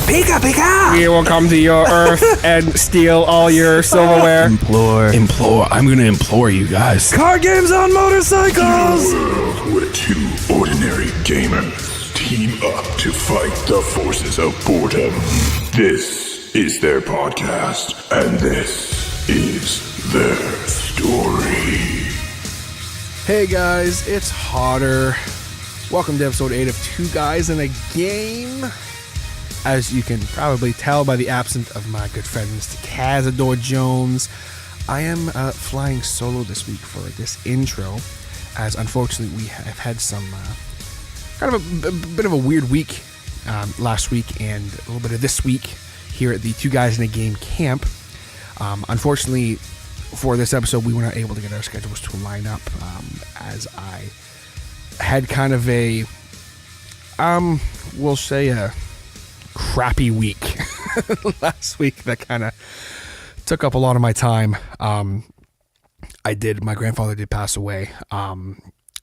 Pika, Pika! We will come to your earth and steal all your silverware. Implore. I'm gonna implore you guys. Card games on motorcycles! In a world where two ordinary gamers team up to fight the forces of boredom. This is their podcast, and this is their story. Hey guys, it's Hodder. Welcome to episode 8 of Two Guys in a Game. As you can probably tell by the absence of my good friend Mr. Caz and Hodder Jones, I am flying solo this week for this intro, as unfortunately we have had some kind of a bit of a weird week last week and a little bit of this week here at the Two Guys in a Game camp. Unfortunately, for this episode, we were not able to get our schedules to line up, as I had kind of a, we'll say a crappy week last week that kind of took up a lot of my time. My grandfather did pass away,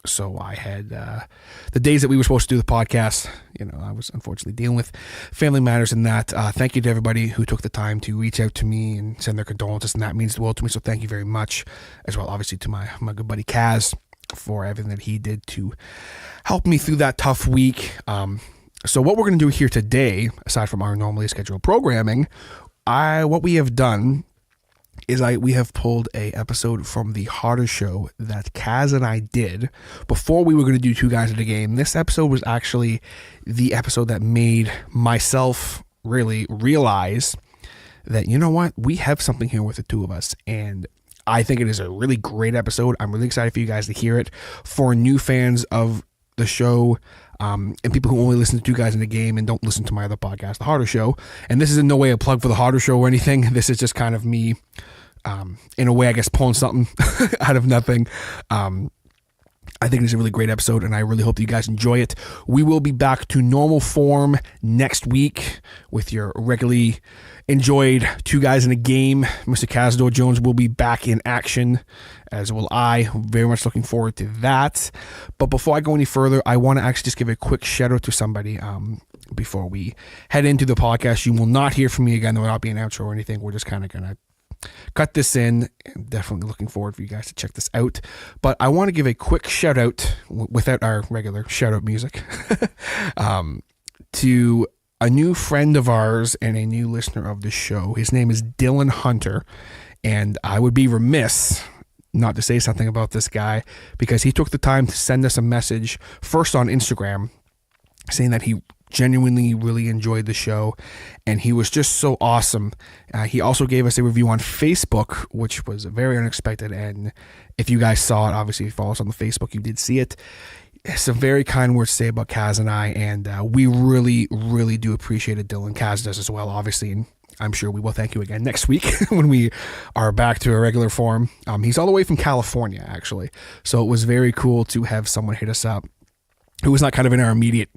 so I had the days that we were supposed to do the podcast, I was unfortunately dealing with family matters and that. Thank you to everybody who took the time to reach out to me and send their condolences, and that means the world to me, so thank you very much. As well, obviously, to my good buddy Caz for everything that he did to help me through that tough week. So what we're going to do here today, aside from our normally scheduled programming, what we have done is we have pulled a episode from the Hodder Show that Caz and I did before we were going to do Two Guys in a Game. This episode was actually the episode that made myself really realize that, you know what, we have something here with the two of us, and I think it is a really great episode. I'm really excited for you guys to hear it. For new fans of the show, and people who only listen to Two Guys in a Game and don't listen to my other podcast, The Hodder Show, and this is in no way a plug for The Hodder Show or anything. This is just kind of me, in a way, I guess, pulling something out of nothing. I think it's a really great episode, and I really hope that you guys enjoy it. We will be back to normal form next week with your regularly enjoyed Two Guys in a Game. Mr. Caz and Hodder Jones will be back in action, as will I. Very much looking forward to that. But before I go any further, I want to actually just give a quick shout out to somebody before we head into the podcast. You will not hear from me again. There will not be an outro or anything. We're just kind of going to cut this in. I'm definitely looking forward for you guys to check this out. But I want to give a quick shout out, without our regular shout out music, to a new friend of ours and a new listener of the show. His name is Dylan Hunter, and I would be remiss not to say something about this guy, because he took the time to send us a message first on Instagram saying that he genuinely really enjoyed the show, and he was just so awesome. He also gave us a review on Facebook, which was very unexpected, and if you guys saw it, obviously if you follow us on the Facebook, you did see it. Some very kind words to say about Caz and I, and we really, really do appreciate it. Dylan, Caz does as well, obviously, and I'm sure we will thank you again next week when we are back to a regular form. He's all the way from California, actually, so it was very cool to have someone hit us up who was not kind of in our immediate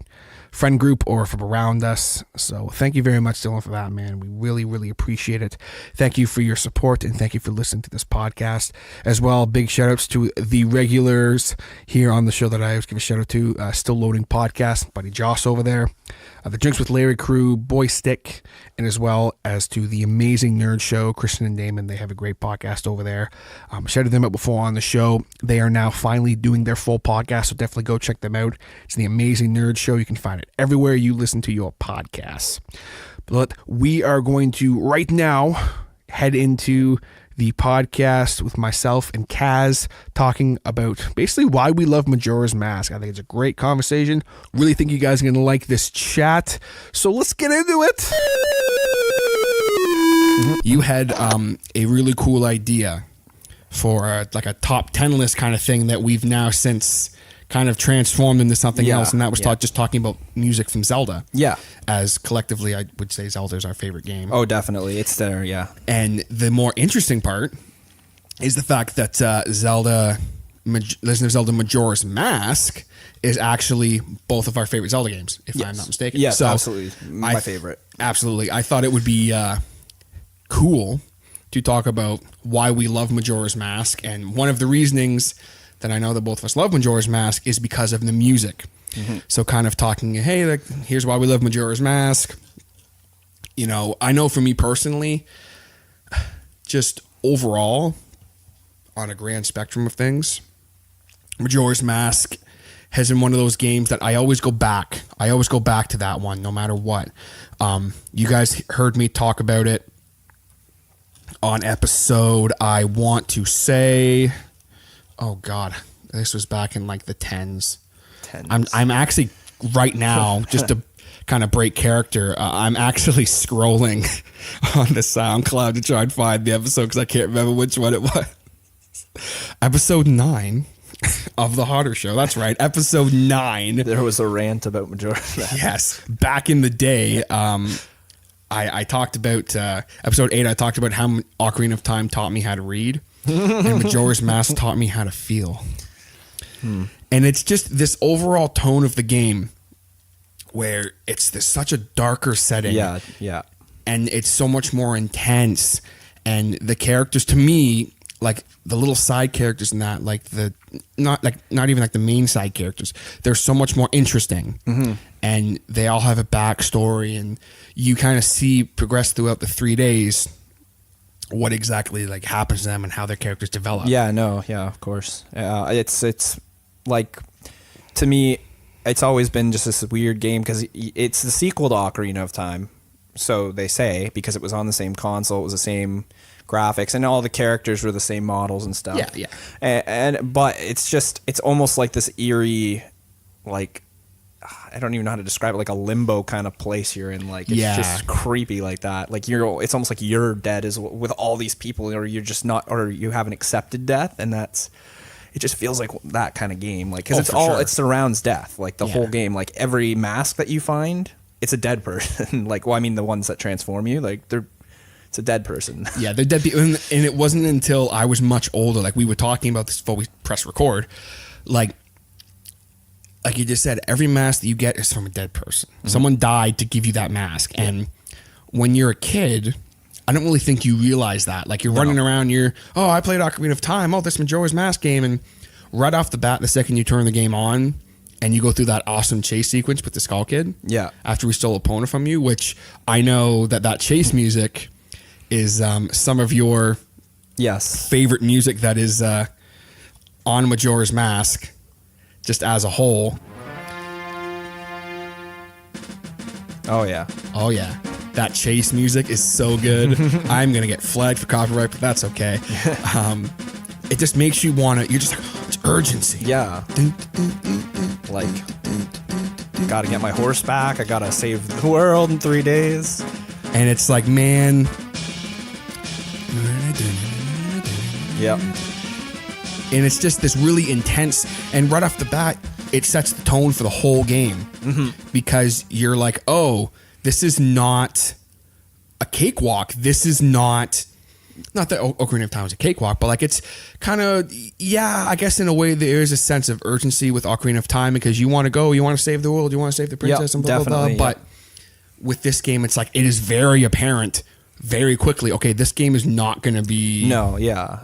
friend group or from around us. So thank you very much, Dylan, for that, man. We really, really appreciate it. Thank you for your support, and thank you for listening to this podcast as well. Big shout outs to the regulars here on the show that I always give a shout out to. Still Loading Podcast, buddy Joss over there, the Drinks with Larry crew, Boy Stick, and as well as to the Amazing Nerd Show, Christian and Damon. They have a great podcast over there. Shouted them out before on the show. They are now finally doing their full podcast, so definitely go check them out. It's the Amazing Nerd Show. You can find it everywhere you listen to your podcasts. But we are going to right now head into the podcast with myself and Caz talking about basically why we love Majora's Mask. I think it's a great conversation. Really think you guys are going to like this chat. So let's get into it. You had a really cool idea for like a top 10 list kind of thing that we've now since kind of transformed into something else, and that was just talking about music from Zelda. Yeah. As collectively, I would say Zelda is our favorite game. Oh, definitely. It's there, yeah. And the more interesting part is the fact that Legend of Zelda Majora's Mask is actually both of our favorite Zelda games, if I'm not mistaken. Yes, so absolutely. My favorite. Absolutely. I thought it would be cool to talk about why we love Majora's Mask, and one of the reasonings that I know that both of us love Majora's Mask is because of the music. Mm-hmm. So kind of talking, hey, like, here's why we love Majora's Mask. I know for me personally, just overall, on a grand spectrum of things, Majora's Mask has been one of those games that I always go back. I always go back to that one, no matter what. You guys heard me talk about it on episode, I want to say, oh God, this was back in like the tens. I'm actually right now, just to kind of break character, I'm actually scrolling on the SoundCloud to try and find the episode because I can't remember which one it was. Episode 9 of the Hodder Show. That's right, episode 9. There was a rant about Majora. Yes, back in the day, I talked about episode 8. I talked about how Ocarina of Time taught me how to read, and Majora's Mask taught me how to feel. And it's just this overall tone of the game where it's such a darker setting. Yeah. And it's so much more intense. And the characters, to me, like the little side characters in that, like not even like the main side characters, they're so much more interesting. And they all have a backstory, and you kind of see progress throughout the 3 days what exactly like happens to them and how their characters develop. Yeah, of course. It's like, to me, it's always been just this weird game because it's the sequel to Ocarina of Time, so they say, because it was on the same console, it was the same graphics, and all the characters were the same models and stuff. Yeah. But it's almost like this eerie, like, I don't even know how to describe it, like a limbo kind of place you're in. Like, it's just creepy like that. Like, it's almost like you're dead as with all these people, or you're just not, or you haven't accepted death, and it just feels like that kind of game. Like, because it surrounds death. Like, the whole game, like every mask that you find, it's a dead person. Like, well, I mean, the ones that transform you, like it's a dead person. Yeah, they're dead people. And it wasn't until I was much older, like we were talking about this before we press record, like you just said, every mask that you get is from a dead person. Someone died to give you that mask. And when you're a kid, I don't really think you realize that. Like, you're running around, I played Ocarina of Time, this Majora's Mask game, and right off the bat, the second you turn the game on and you go through that awesome chase sequence with the Skull Kid, after we stole Epona from you, which I know that chase music is some of your favorite music that is on Majora's Mask, just as a whole. Oh yeah. That chase music is so good. I'm gonna get flagged for copyright, but that's okay. It just makes you want to. You're just like, it's urgency. Yeah. Like, gotta get my horse back. I gotta save the world in 3 days. And it's like, man. Yep. And it's just this really intense, and right off the bat, it sets the tone for the whole game. Because you're like, oh, this is not a cakewalk. This is not that Ocarina of Time is a cakewalk, but like, it's kind of, I guess in a way there is a sense of urgency with Ocarina of Time, because you want to go, you want to save the world, you want to save the princess, and blah, blah, blah. But with this game, it's like, it is very apparent very quickly, okay, this game is not going to be...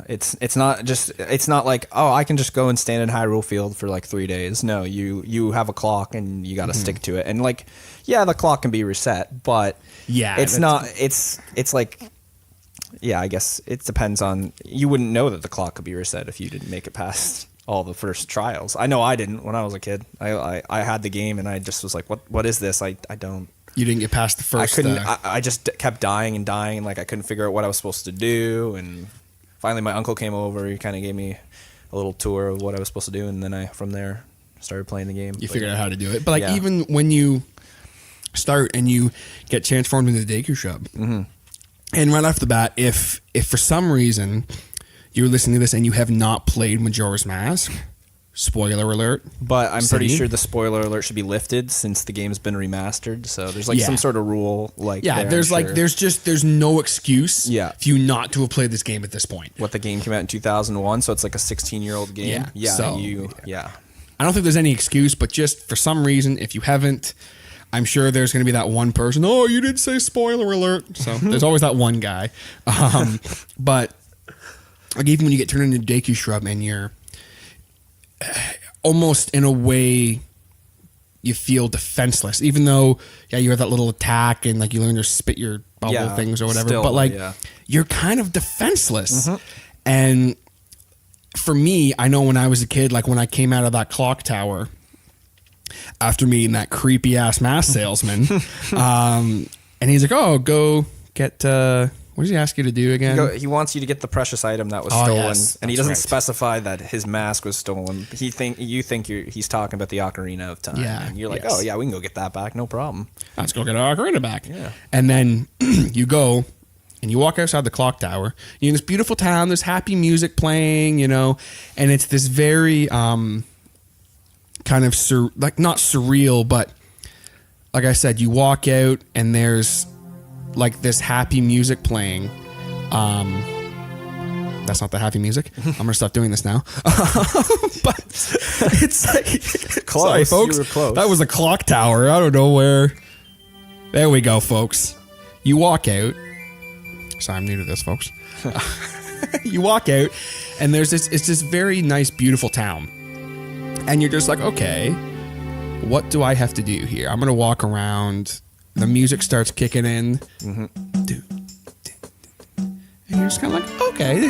It's not like, oh, I can just go and stand in Hyrule Field for like 3 days. No, you have a clock and you got to stick to it. And like, the clock can be reset, but it's like, I guess it depends on, you wouldn't know that the clock could be reset if you didn't make it past all the first trials. I know I didn't when I was a kid. I had the game and I just was like, what is this? I don't... You didn't get past the first... I couldn't. I just kept dying and dying, and like, I couldn't figure out what I was supposed to do. And finally, my uncle came over. He kind of gave me a little tour of what I was supposed to do, and then from there started playing the game. You figured out how to do it. But like, even when you start and you get transformed into the Deku Shub, and right off the bat, if for some reason you're listening to this and you have not played Majora's Mask, spoiler alert. But I'm pretty sure the spoiler alert should be lifted since the game's been remastered. So there's like some sort of rule. Like, there's no excuse for you not to have played this game at this point. What, the game came out in 2001, so it's like a 16-year-old game. I don't think there's any excuse, but just for some reason, if you haven't, I'm sure there's going to be that one person. Oh, you did say spoiler alert. So there's always that one guy. But like, even when you get turned into Deku Shrub and you're almost in a way you feel defenseless, even though you have that little attack and like you learn to spit your bubble things or whatever. Still, but like you're kind of defenseless, and for me, I know when I was a kid, like when I came out of that clock tower after meeting that creepy ass mask salesman, and he's like, "Oh, go get what does he ask you to do again?" He wants you to get the precious item that was stolen, yes, and he doesn't right. specify that his mask was stolen. You think he's talking about the Ocarina of Time. Yeah, and you're like, yes. "Oh yeah, we can go get that back, no problem." Let's go get our ocarina back. Yeah. And then you go and you walk outside the clock tower. You're in this beautiful town. There's happy music playing, and it's this very kind of not surreal, but like I said, you walk out and there's like this happy music playing. That's not the happy music. I'm gonna stop doing this now. But it's like Close. Sorry, folks. You were close. That was a clock tower. I don't know where. There we go, folks. You walk out. Sorry, I'm new to this, folks. You walk out, and it's this very nice, beautiful town, and you're just like, okay, what do I have to do here? I'm gonna walk around. The music starts kicking in, and you're just kind of like, okay,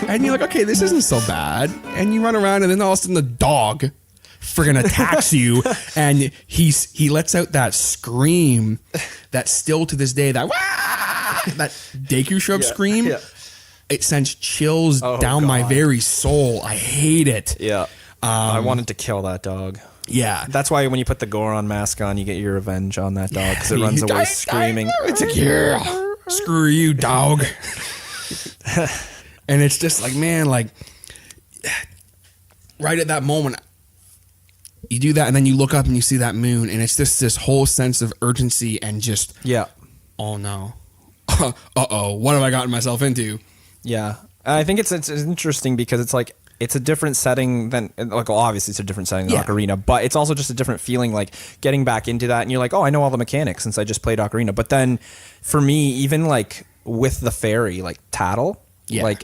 and you're like, okay, this isn't so bad. And you run around, and then all of a sudden the dog friggin' attacks you, and he lets out that scream that still to this day, that Deku Shrub scream. Yeah. It sends chills down my very soul. I hate it. Yeah, I wanted to kill that dog. Yeah. That's why when you put the Goron mask on, you get your revenge on that dog because it runs away screaming. It's like, yeah, screw you, dog. And it's just like, man, like right at that moment, you do that, and then you look up and you see that moon, and it's just this whole sense of urgency and just, oh no, what have I gotten myself into? Yeah, I think it's interesting because it's like it's a different setting than like obviously it's a different setting than Ocarina, but it's also just a different feeling. Like getting back into that, and you're like, oh, I know all the mechanics since I just played Ocarina. But then for me, even like with the fairy, like Tattle. Yeah. Like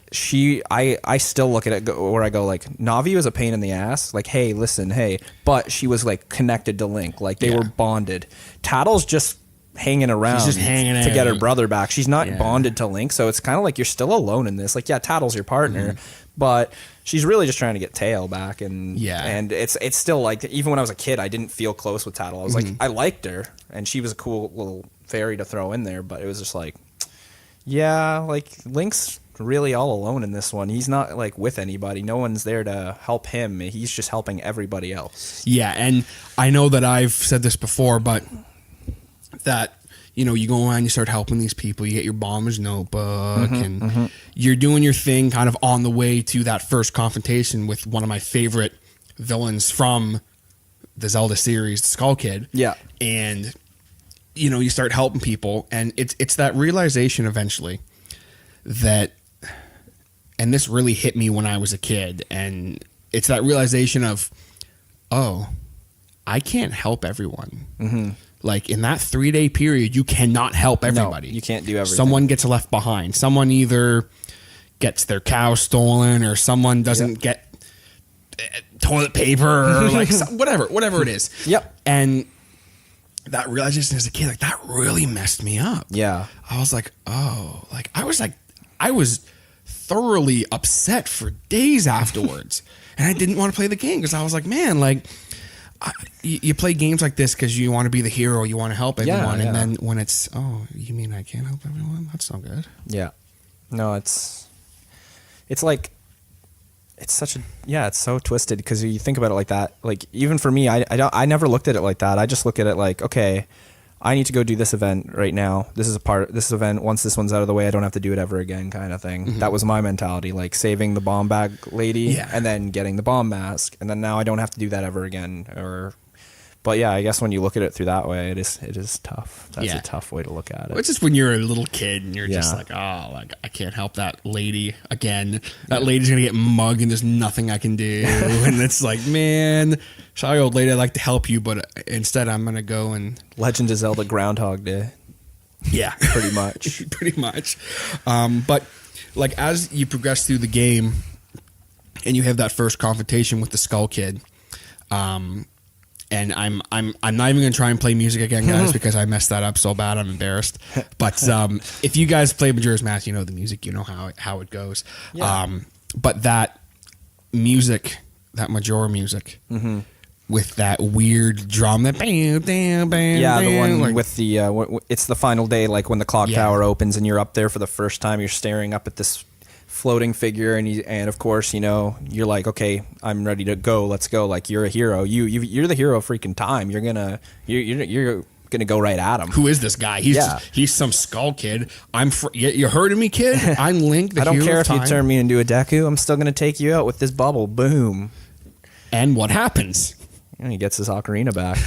I still look at it where I go like Navi was a pain in the ass. Like, hey, listen, hey, but she was like connected to Link. Like they were bonded. Tattle's just hanging around. She's just hanging to get her out. brother back. She's not bonded to Link, so it's kind of like you're still alone in this. Like, yeah, Tattle's your partner, but she's really just trying to get Tail back. And and it's still like even when I was a kid, I didn't feel close with Tattle. I was like I liked her, and she was a cool little fairy to throw in there, but it was just like, yeah, like Link's really all alone in this one. He's not like with anybody. No one's there to help him. He's just helping everybody else. Yeah, and I know that I've said this before, but that you go around, you start helping these people, you get your bomber's notebook, and you're doing your thing kind of on the way to that first confrontation with one of my favorite villains from the Zelda series, the Skull Kid. Yeah. And you start helping people, and it's that realization eventually that, and this really hit me when I was a kid, and it's that realization of, oh, I can't help everyone. Like in that 3-day period, you cannot help everybody. No, you can't do everything. Someone gets left behind. Someone either gets their cow stolen, or someone doesn't get toilet paper, or like whatever it is. Yep. And that realization as a kid, like that really messed me up. Yeah. I was like, oh, like I was thoroughly upset for days afterwards, and I didn't want to play the game because I was like, man, like you play games like this because you want to be the hero, you want to help everyone, and then when it's, oh, you mean I can't help everyone? That's not good. Yeah. No, it's like it's such a it's so twisted because you think about it like that. Like even for me, I never looked at it like that. I just look at it like, okay, I need to go do this event right now. This is this event. Once this one's out of the way, I don't have to do it ever again, kind of thing. That was my mentality, like saving the bomb bag lady and then getting the bomb mask, and then now I don't have to do that ever again. But yeah, I guess when you look at it through that way, it is tough. That's a tough way to look at it. It's just when you're a little kid and you're just like, oh, like I can't help that lady again. That lady's gonna get mugged and there's nothing I can do. And it's like, man, sorry, old lady, I'd like to help you, but instead I'm gonna go and Legend of Zelda Groundhog Day. Yeah, pretty much. Pretty much. But like as you progress through the game and you have that first confrontation with the Skull Kid, And I'm not even gonna try and play music again, guys, because I messed that up so bad. I'm embarrassed. But if you guys play Majora's Mask, you know the music, you know how it goes. Yeah. But that music, that Majora music, with that weird drum, that bam, bam, bam, Yeah, the one like, with the it's the final day, like when the clock tower opens and you're up there for the first time. You're staring up at this floating figure, and of course, you know, you're like, okay, I'm ready to go. Let's go. Like, you're a hero. You're the hero of freaking time. You're gonna go right at him. Who is this guy? He's some skull kid. You heard of me, kid? I'm Link. The I don't hero care of if you time. turn me into a Deku. I'm still gonna take you out with this bubble. Boom. And what happens? And he gets his ocarina back.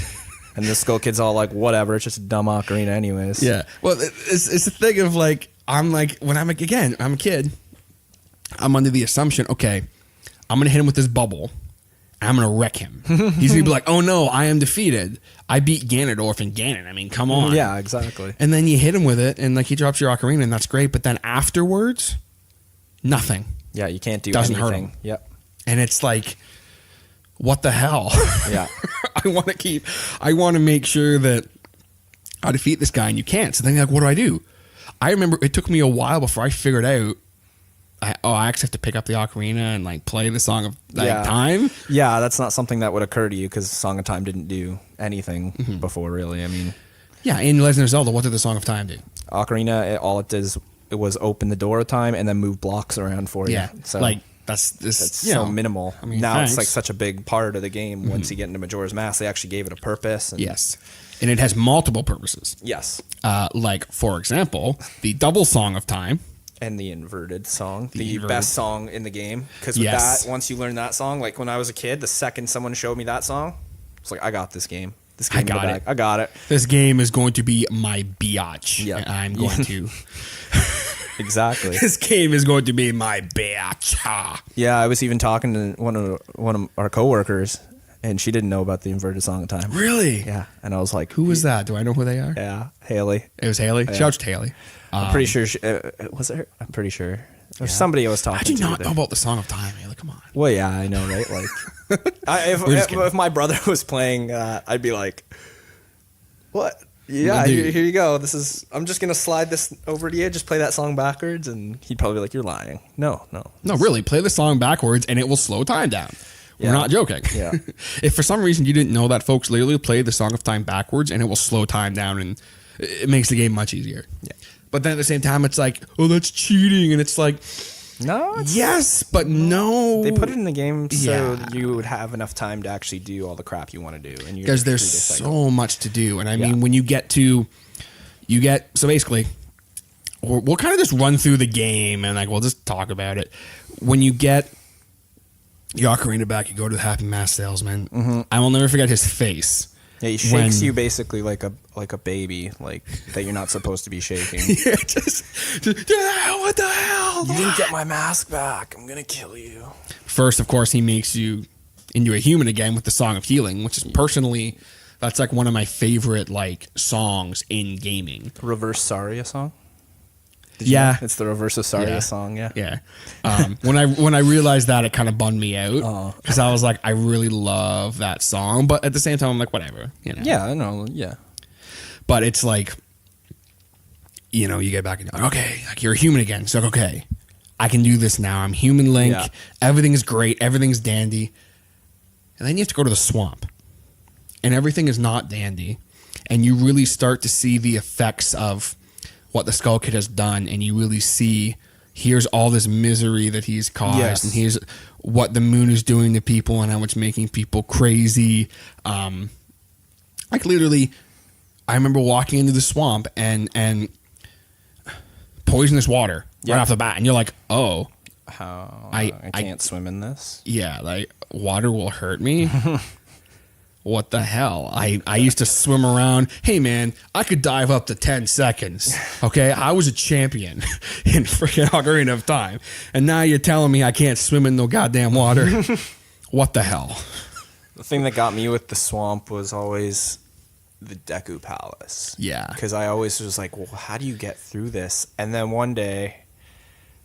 And the skull kid's all like, whatever. It's just a dumb ocarina, anyways. Yeah. Well, it's a thing of like, I'm like, when I'm a kid, I'm under the assumption, okay, I'm gonna hit him with this bubble. I'm gonna wreck him. He's gonna be like, oh no, I am defeated. I beat Ganondorf and Ganon. I mean, come on. Yeah, exactly. And then you hit him with it, and like he drops your ocarina, and that's great. But then afterwards, nothing. Yeah, you can't do Doesn't anything. hurt him. Yep. And it's like, what the hell? Yeah. I want to make sure that I defeat this guy, and you can't. So then you're like, what do? I remember it took me a while before I figured out, I actually have to pick up the ocarina and like play the Song of Time. Yeah, that's not something that would occur to you because Song of Time didn't do anything before, really. I mean, Yeah, in Legend of Zelda, what did the Song of Time do? Ocarina, all it does, it was open the door of time and then move blocks around for you. Yeah, So like that's so minimal. I mean, now thanks. it's like such a big part of the game. Once you get into Majora's Mask, they actually gave it a purpose. And Yes, and it has multiple purposes. Yes. Like for example, the double Song of Time. And the inverted song, the inverted. best song in the game. Because with Yes. that, once you learn that song, like when I was a kid, the second someone showed me that song, it's like, I got this game. This game I got it. I got it. This game is going to be my biatch. Yeah. I'm going to. Exactly. This game is going to be my biatch. Ah. Yeah, I was even talking to one of our coworkers, and she didn't know about the inverted Song of Time. Really? Yeah, and I was like, Who was that? Do I know who they are? Yeah, Haley. It was Haley. Shout out to Haley. I'm pretty sure. Was it her? I'm pretty sure. There's somebody I was talking How to. do you not there. know about the Song of Time, Haley? Come on. Well, yeah, I know, right? Like, if my brother was playing, I'd be like, "What? Yeah, Dude. here you go. I'm just gonna slide this over to you. Just play that song backwards," and he'd probably be like, "You're lying." No. No, really. Play the song backwards, and it will slow time down. Yeah. We're not joking. Yeah. If for some reason you didn't know that, folks, literally play the Song of Time backwards, and it will slow time down, and it makes the game much easier. Yeah. But then at the same time, it's like, oh, that's cheating, and it's like, No. yes, but no. They put it in the game so Yeah. you would have enough time to actually do all the crap you want to do, and because there's so much to do, and I mean, when you get so basically, we'll kind of just run through the game, and like we'll just talk about it. When you get your ocarina back, you go to the Happy Mask salesman. I will never forget his face. Yeah, he shakes you basically like a baby, like that you're not supposed to be shaking. Yeah, just what the hell? You didn't get my mask back. I'm gonna kill you. First, of course, he makes you into a human again with the Song of Healing, which is personally, that's like one of my favorite like songs in gaming. Reverse Saria song. Did you know? It's the reverse of Saria song. Yeah. Yeah. When I realized that, it kind of bummed me out because I was like, I really love that song, but at the same time, I'm like, whatever, you know. Yeah, I know. Yeah. But it's like, you know, you get back and you're like, okay, like you're a human again. So okay, I can do this now. I'm human Link. Yeah. Everything's great. Everything's dandy. And then you have to go to the swamp, and everything is not dandy, and you really start to see the effects of what the Skull Kid has done, and you really see here's all this misery that he's caused, and here's what the moon is doing to people and how it's making people crazy. Like literally, I remember walking into the swamp and poisonous water right off the bat, and you're like, oh, How I can't swim in this. yeah, like water will hurt me. What the hell? I used to swim around. Hey, man, I could dive up to 10 seconds. Okay? I was a champion in freaking Ocarina of Time. And now you're telling me I can't swim in no goddamn water. What the hell? The thing that got me with the swamp was always the Deku Palace. Yeah. Because I always was like, well, how do you get through this? And then one day,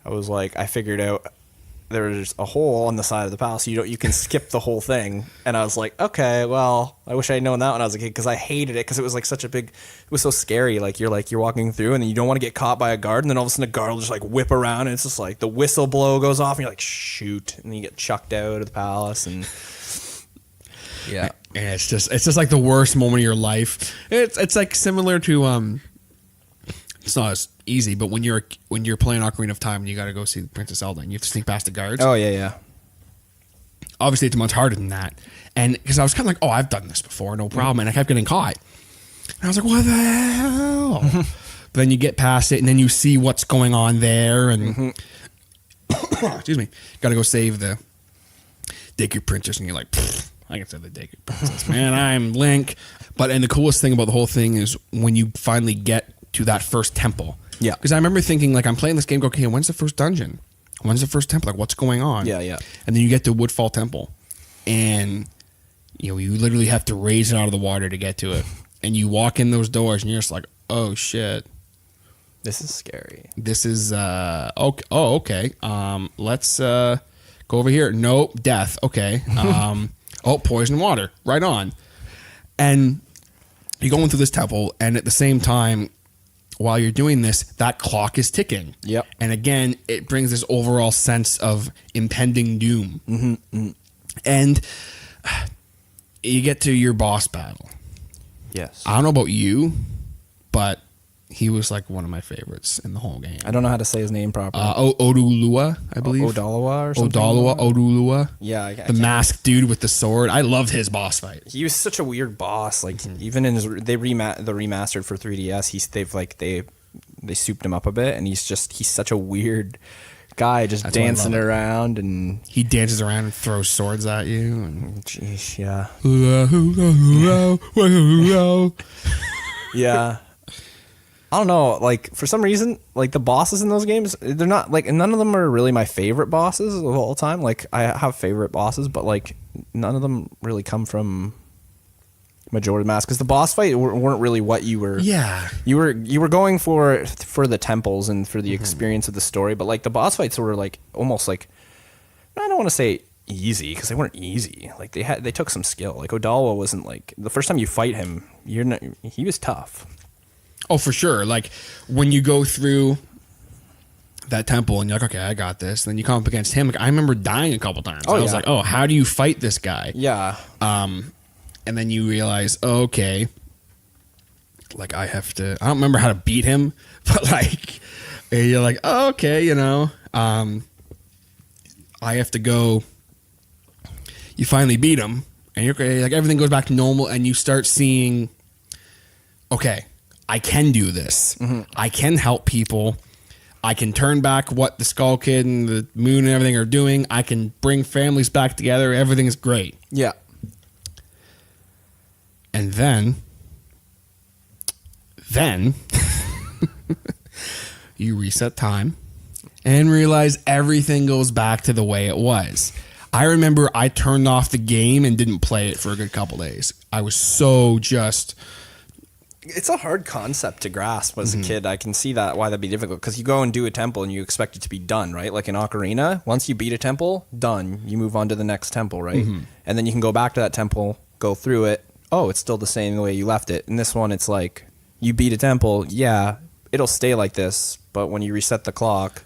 I was like, I figured out there's a hole on the side of the palace. You can skip the whole thing. And I was like, okay, well, I wish I had known that when I was a kid, because I hated it, because it was like such a big, it was so scary. Like you're walking through, and then you don't want to get caught by a guard, and then all of a sudden a guard will just like whip around, and it's just like the whistle blow goes off, and you're like, shoot, and then you get chucked out of the palace, and yeah. And it's just like the worst moment of your life. It's like similar to it's not as easy, but when you're playing Ocarina of Time and you got to go see Princess Zelda and you have to sneak past the guards. Oh yeah. Obviously, it's much harder than that. And because I was kind of like, oh, I've done this before, no problem. And I kept getting caught. And I was like, what the hell? But then you get past it, and then you see what's going on there, and excuse me, got to go save the Deku Princess, and you're like, I can save the Deku Princess, man. I'm Link. And the coolest thing about the whole thing is when you finally get to that first temple. Yeah. Because I remember thinking, like, I'm playing this game, go, okay, when's the first dungeon? When's the first temple? Like, what's going on? Yeah. And then you get to Woodfall Temple, and you literally have to raise it out of the water to get to it. And you walk in those doors, and you're just like, oh shit, this is scary. This is okay. Oh, okay. Let's go over here. Nope, death. Okay. Poison water. Right on. And you're going through this temple, and at the same time, while you're doing this, that clock is ticking. Yep. And again, it brings this overall sense of impending doom. Mm-hmm. And you get to your boss battle. Yes. I don't know about you, but he was like one of my favorites in the whole game. I don't know how to say his name properly. Odulua, I believe. Odalawa or something? Odulua. Yeah. The masked dude with the sword. I loved his boss fight. He was such a weird boss. Like even in the remastered for 3DS, they souped him up a bit, and he's such a weird guy, just dancing around, and he dances around and throws swords at you. And jeez, yeah. Yeah. I don't know, like for some reason, like the bosses in those games, they're not like, none of them are really my favorite bosses of all time. Like I have favorite bosses, but like none of them really come from Majora Mask, because the boss fight weren't really what you were. Yeah, you were going for the temples and for the experience of the story, but like the boss fights were like almost like, I don't want to say easy, because they weren't easy. Like they took some skill. Like Odalwa wasn't like, the first time you fight him, he was tough. Oh, for sure. Like when you go through that temple and you're like, okay, I got this. And then you come up against him. Like, I remember dying a couple times. I was like, oh, how do you fight this guy? Yeah. And then you realize, oh, okay, like I don't remember how to beat him, but like, you're like, oh, okay, I have to go. You finally beat him, and you're like, everything goes back to normal, and you start seeing, okay, I can do this. Mm-hmm. I can help people. I can turn back what the Skull Kid and the Moon and everything are doing. I can bring families back together. Everything is great. Yeah. And then you reset time and realize everything goes back to the way it was. I remember I turned off the game and didn't play it for a good couple days. I was so just... It's a hard concept to grasp as a kid. I can see why that'd be difficult, because you go and do a temple and you expect it to be done, right? Like in Ocarina, once you beat a temple, done. You move on to the next temple, right? Mm-hmm. And then you can go back to that temple, go through it. Oh, it's still the same the way you left it. In this one, it's like you beat a temple. Yeah, it'll stay like this, but when you reset the clock,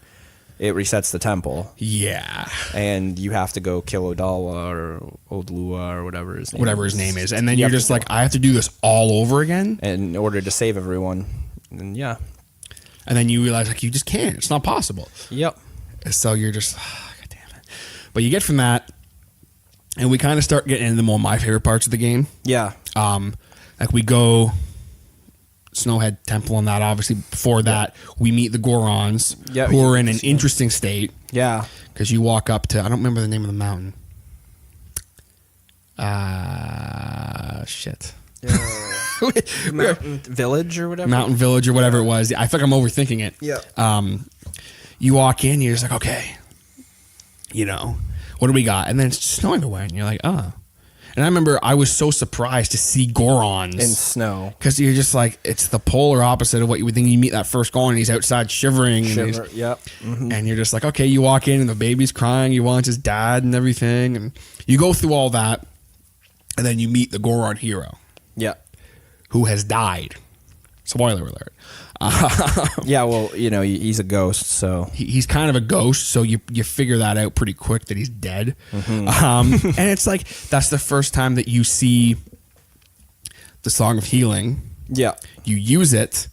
it resets the temple. Yeah. And you have to go kill Odalwa or Odlua or whatever his name is. And then you're just like, I have to do this all over again? In order to save everyone. And yeah. And then you realize, like, you just can't. It's not possible. Yep. So you're just, God damn it. But you get from that, and we kind of start getting into my favorite parts of the game. Yeah. Like we go... Snowhead Temple and that, obviously before that we meet the Gorons, who are in an interesting state, because you walk up to, I don't remember the name of the mountain, Mountain Village or whatever it was. I feel like I'm overthinking it. You walk in, you're just like, okay, what do we got? And then it's snowing away and you're like, oh. And I remember I was so surprised to see Gorons In snow. because you're just like, it's the polar opposite of what you would think. You meet that first Goron and he's outside shivering. Yep. Mm-hmm. And you're just like, okay, you walk in and the baby's crying. He wants his dad and everything. And you go through all that. And then you meet the Goron hero Yeah. who has died. Spoiler alert. Yeah, well, you know, he's a ghost, so He's kind of a ghost, so you figure that out pretty quick that he's dead. And it's like, that's the first time that you see the Song of Healing. yeah. You use it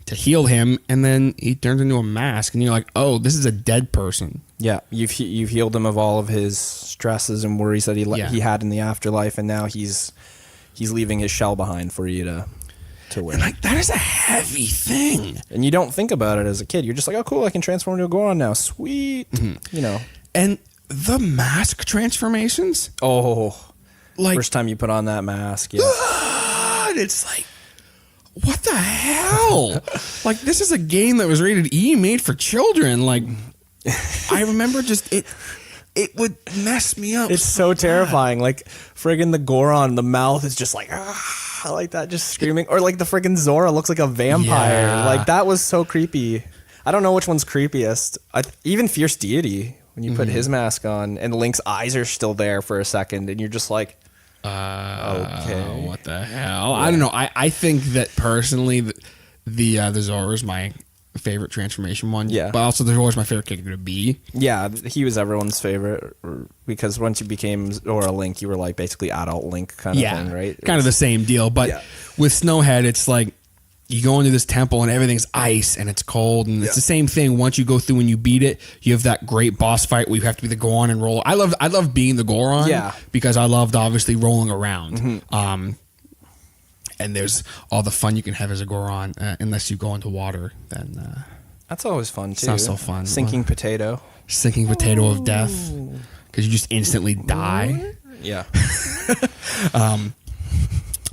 to heal him, and then he turns into a mask, and you're like, oh, this is a dead person. Yeah, you've healed him of all of his stresses and worries that he had in the afterlife, and now he's leaving his shell behind for you to wear. And like, that is a heavy thing. And you don't think about it as a kid. You're just like, oh, cool, I can transform into a Goron now. Sweet. You know. And the mask transformations, Oh, like, first time you put on that mask. Yeah. God, it's like, what the hell? Like, this is a game that was rated E, made for children. Like, I remember just it would mess me up. It's so terrifying. Like, friggin' the Goron, the mouth is just like, like that, just screaming. Or like the friggin' Zora looks like a vampire. Yeah. Like, that was so creepy. I don't know which one's creepiest. Even Fierce Deity, when you put his mask on and Link's eyes are still there for a second, and you're just like, okay. What the hell? I don't know. I think that personally, the Zora is my favorite transformation one. Yeah. But also, the Zora is my favorite character to be. Yeah, he was everyone's favorite because once you became Zora Link, you were like basically adult Link kind of thing, right? Kind of the same deal. But with Snowhead, it's like you go into this temple and everything's ice and it's cold, and it's the same thing. Once you go through and you beat it, you have that great boss fight where you have to be the Goron and roll. I love being the Goron because I loved obviously rolling around. And there's all the fun you can have as a Goron, unless you go into water, then That's always fun too. it's not so fun. Sinking potato. Sinking potato of death, because you just instantly die. Yeah.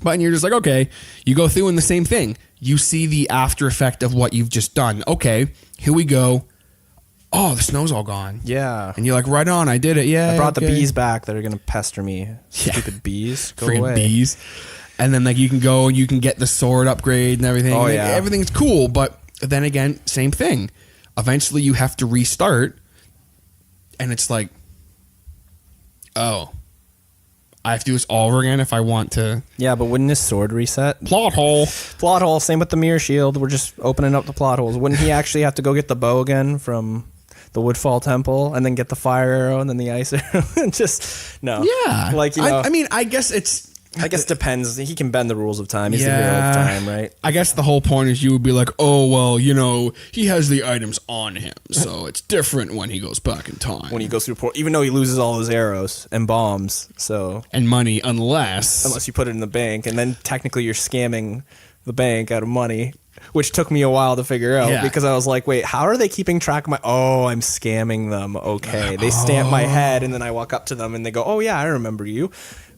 But you're just like, okay, you go through and the same thing. You see the after effect of what you've just done. Okay, here we go. Oh, the snow's all gone. Yeah. And you're like, right on, I did it. Yeah. I brought the bees back that are going to pester me. Stupid bees. Go Freaking away. bees. And then like you can go and you can get the sword upgrade and everything. Oh, Like, yeah. everything's cool, but then again, same thing. Eventually you have to restart, and it's like, oh, I have to do this all over again if I want to. Yeah, but wouldn't his sword reset? Plot hole. Plot hole. Same with the mirror shield. We're just opening up the plot holes. Wouldn't he actually have to go get the bow again from the Woodfall Temple and then get the fire arrow and then the ice arrow? Just no. Yeah. Like, you know. I mean, I guess depends. He can bend the rules of time. He's the hero of time, right? I guess the whole point is you would be like, oh, well, you know, he has the items on him, so it's different when he goes back in time. When he goes through port, even though he loses all his arrows and bombs, so And money, unless you put it in the bank, and then technically you're scamming the bank out of money, which took me a while to figure out because I was like, wait, how are they keeping track of my? Oh, I'm scamming them. Okay, they stamp my head, and then I walk up to them and they go, oh yeah, I remember you.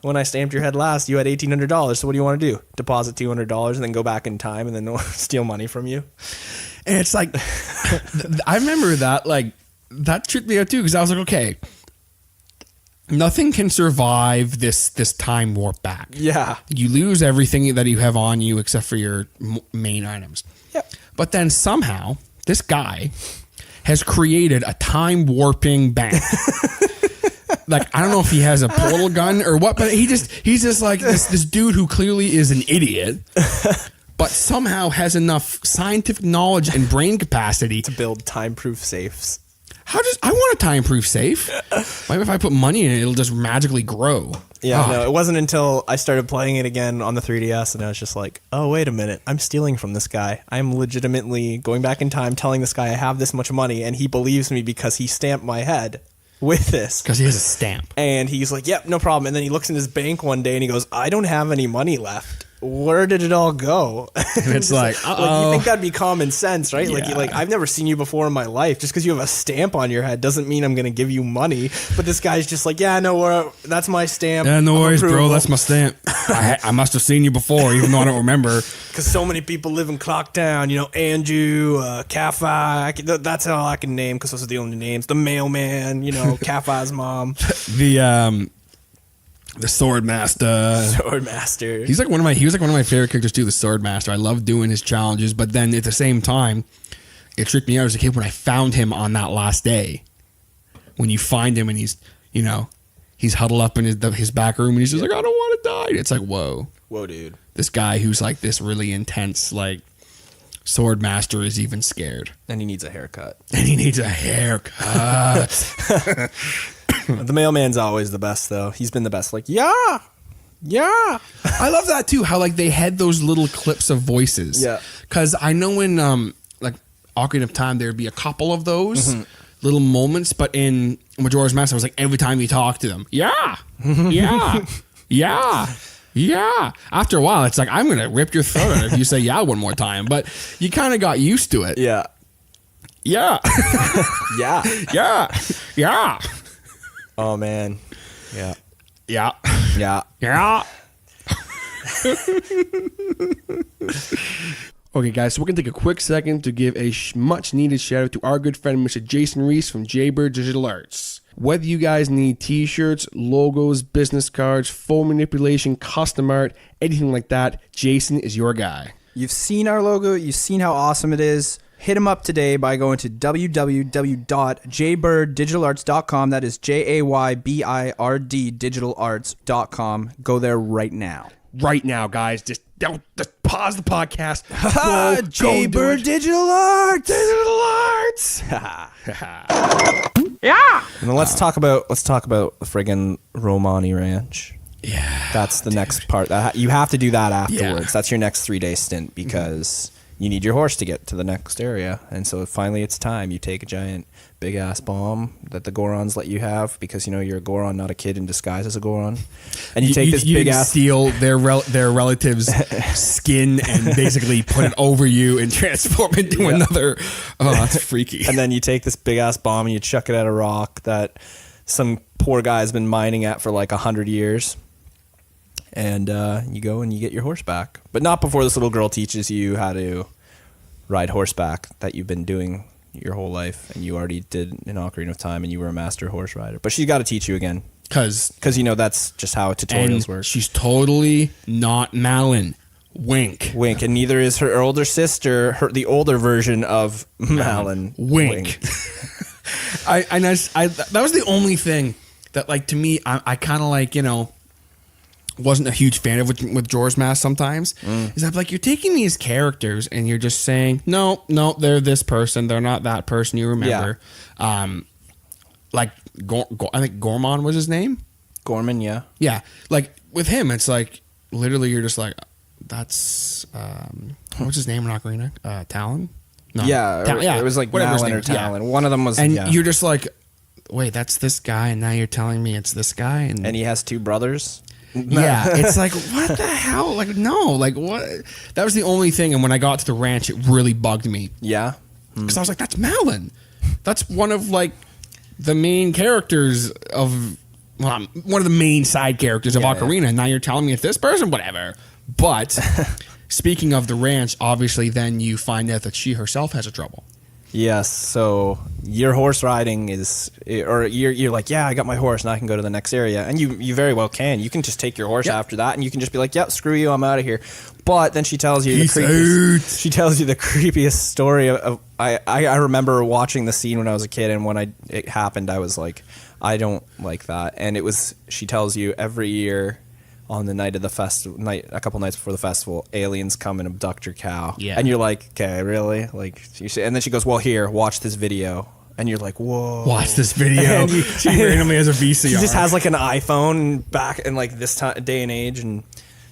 When I stamped your head last, you had $1,800. So what do you want to do? Deposit $200 and then go back in time and then steal money from you? And it's like, I remember that, like, that tripped me out too, because I was like, okay, nothing can survive this time warp back. Yeah. You lose everything that you have on you except for your main items. Yep. But then somehow, this guy has created a time warping bank. Like, I don't know if he has a portal gun or what, but he's just like this dude who clearly is an idiot, but somehow has enough scientific knowledge and brain capacity To build time-proof safes. I want a time-proof safe. Maybe if I put money in it, it'll just magically grow. Yeah, God. no, it wasn't until I started playing it again on the 3DS and I was just like, oh, wait a minute. I'm stealing from this guy. I'm legitimately going back in time, telling this guy I have this much money, and he believes me because he stamped my head with this. Because he has a stamp. And he's like, yep, no problem. And then he looks in his bank one day and he goes, I don't have any money left. Where did it all go? And it's like, you think that'd be common sense, right? Yeah. Like I've never seen you before in my life. Just because you have a stamp on your head doesn't mean I'm going to give you money. But this guy's just like, yeah, no, that's my stamp. Yeah, no of worries, bro. approval." That's my stamp. I must have seen you before, even though I don't remember. Because so many people live in Clocktown, you know, Andrew, Kafai. That's all I can name because those are the only names. The mailman, you know, Kafai's mom. The Sword Master. Swordmaster. He was like one of my favorite characters too, the Sword Master. I love doing his challenges, but then at the same time, it tricked me out as a kid when I found him on that last day. When you find him and he's huddled up in his back room and he's just like, I don't want to die. It's like, whoa, dude. this guy who's like this really intense like Sword Master is even scared. And he needs a haircut. The mailman's always the best, though. He's been the best. Like, yeah. I love that too. How like they had those little clips of voices. Yeah. Because I know in like Ocarina of Time there'd be a couple of those little moments, but in Majora's Mask, it was like every time you talk to them, yeah. After a while, it's like I'm gonna rip your throat out if you say yeah one more time. But you kind of got used to it. Yeah. Yeah. Oh, man. Yeah. Okay, guys, so we're going to take a quick second to give a much-needed shout-out to our good friend, Mr. Jason Reese from Jaybird Digital Arts. Whether you guys need t-shirts, logos, business cards, phone manipulation, custom art, anything like that, Jason is your guy. You've seen our logo. You've seen how awesome it is. Hit him up today by going to www.jaybird.digitalarts.com. That is JAYBIRD digitalarts.com. Go there right now. Right now, guys. Just pause the podcast. Jaybird Digital Arts. Yeah. And then let's talk about the friggin' Romani Ranch. Yeah. That's the next part. You have to do that afterwards. Yeah. That's your next 3-day stint because you need your horse to get to the next area. And so finally it's time. You take a giant big ass bomb that the Gorons let you have because you're a Goron, not a kid in disguise as a Goron. And you take this big ass steal their relative's skin and basically put it over you and transform into another. Oh, that's freaky. And then you take this big ass bomb and you chuck it at a rock that some poor guy's been mining at for like 100 years. And you go and you get your horse back. But not before this little girl teaches you how to ride horseback that you've been doing your whole life. And you already did in Ocarina of Time and you were a master horse rider. But she's got to teach you again. Because that's just how tutorials work. She's totally not Malin. Wink. And neither is her older sister, the older version of Malin. Wink. That was the only thing that, like, to me, I kind of like, wasn't a huge fan of with Majora's Mask sometimes. Is that like you're taking these characters and you're just saying, no, they're this person, they're not that person you remember. Yeah. Like I think Gorman was his name. Gorman, yeah. Yeah. Like with him, it's like literally you're just like, that's what's his name in Ocarina? Talon? No. Yeah, it was like Malin or Talon. Yeah. One of them was. And you're just like, wait, that's this guy, and now you're telling me it's this guy, and he has 2 brothers. Yeah, it's like, what the hell? Like, no, like what? That was the only thing. And when I got to the ranch, it really bugged me. Yeah, because I was like, that's Malin. That's one of like the main characters of one of the main side characters of Ocarina. And now you're telling me it's this person, whatever. But speaking of the ranch, obviously, then you find out that she herself has a trouble. Yes, so your horse riding is, or you're like, yeah, I got my horse, and I can go to the next area, and you very well can. You can just take your horse after that, and you can just be like, yeah, screw you, I'm out of here. But then she tells you the creepiest story of I remember watching the scene when I was a kid, and when it happened, I was like, I don't like that. And she tells you every year on the night of the festival, a couple nights before the festival, aliens come and abduct your cow. Yeah. And you're like, okay, really? Like, and then she goes, well, here, watch this video. And you're like, whoa. Watch this video. She randomly has a VCR. She just has like an iPhone back in like this day and age. And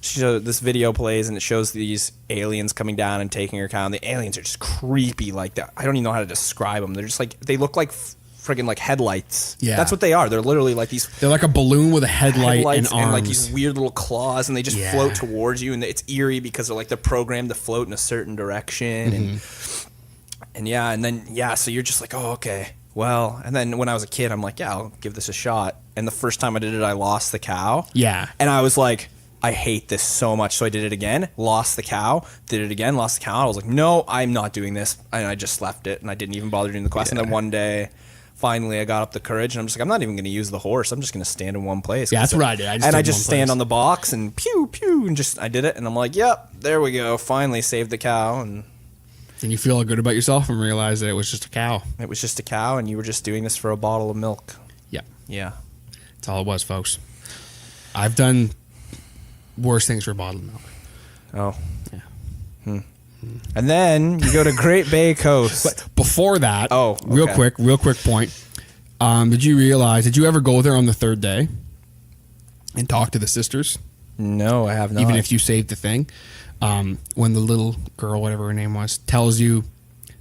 this video plays and it shows these aliens coming down and taking her cow. And the aliens are just creepy like that. I don't even know how to describe them. They're just like, they look like friggin' like headlights. Yeah. That's what they are. They're literally like these. They're like a balloon with a headlight and arms. And like these weird little claws, and they just float towards you, and it's eerie because they're programmed to float in a certain direction. Mm-hmm. So you're just like, oh, okay. Well, and then when I was a kid, I'm like, yeah, I'll give this a shot. And the first time I did it, I lost the cow. Yeah. And I was like, I hate this so much. So I did it again, lost the cow, did it again, lost the cow. I was like, no, I'm not doing this. And I just left it, and I didn't even bother doing the quest. And then one day, finally I got up the courage, and I'm just like, I'm not even going to use the horse. I'm just going to stand in one place. Yeah, that's what I did. I just stand on the box and pew, pew, and I did it. And I'm like, yep, there we go. Finally saved the cow. And you feel good about yourself and realize that it was just a cow. It was just a cow, and you were just doing this for a bottle of milk. Yeah. Yeah. That's all it was, folks. I've done worse things for a bottle of milk. Oh. Yeah. And then you go to Great Bay Coast. But before that, okay. real quick point. Did you ever go there on the third day and talk to the sisters? No, I have not. Even if you saved the thing? When the little girl, whatever her name was, tells you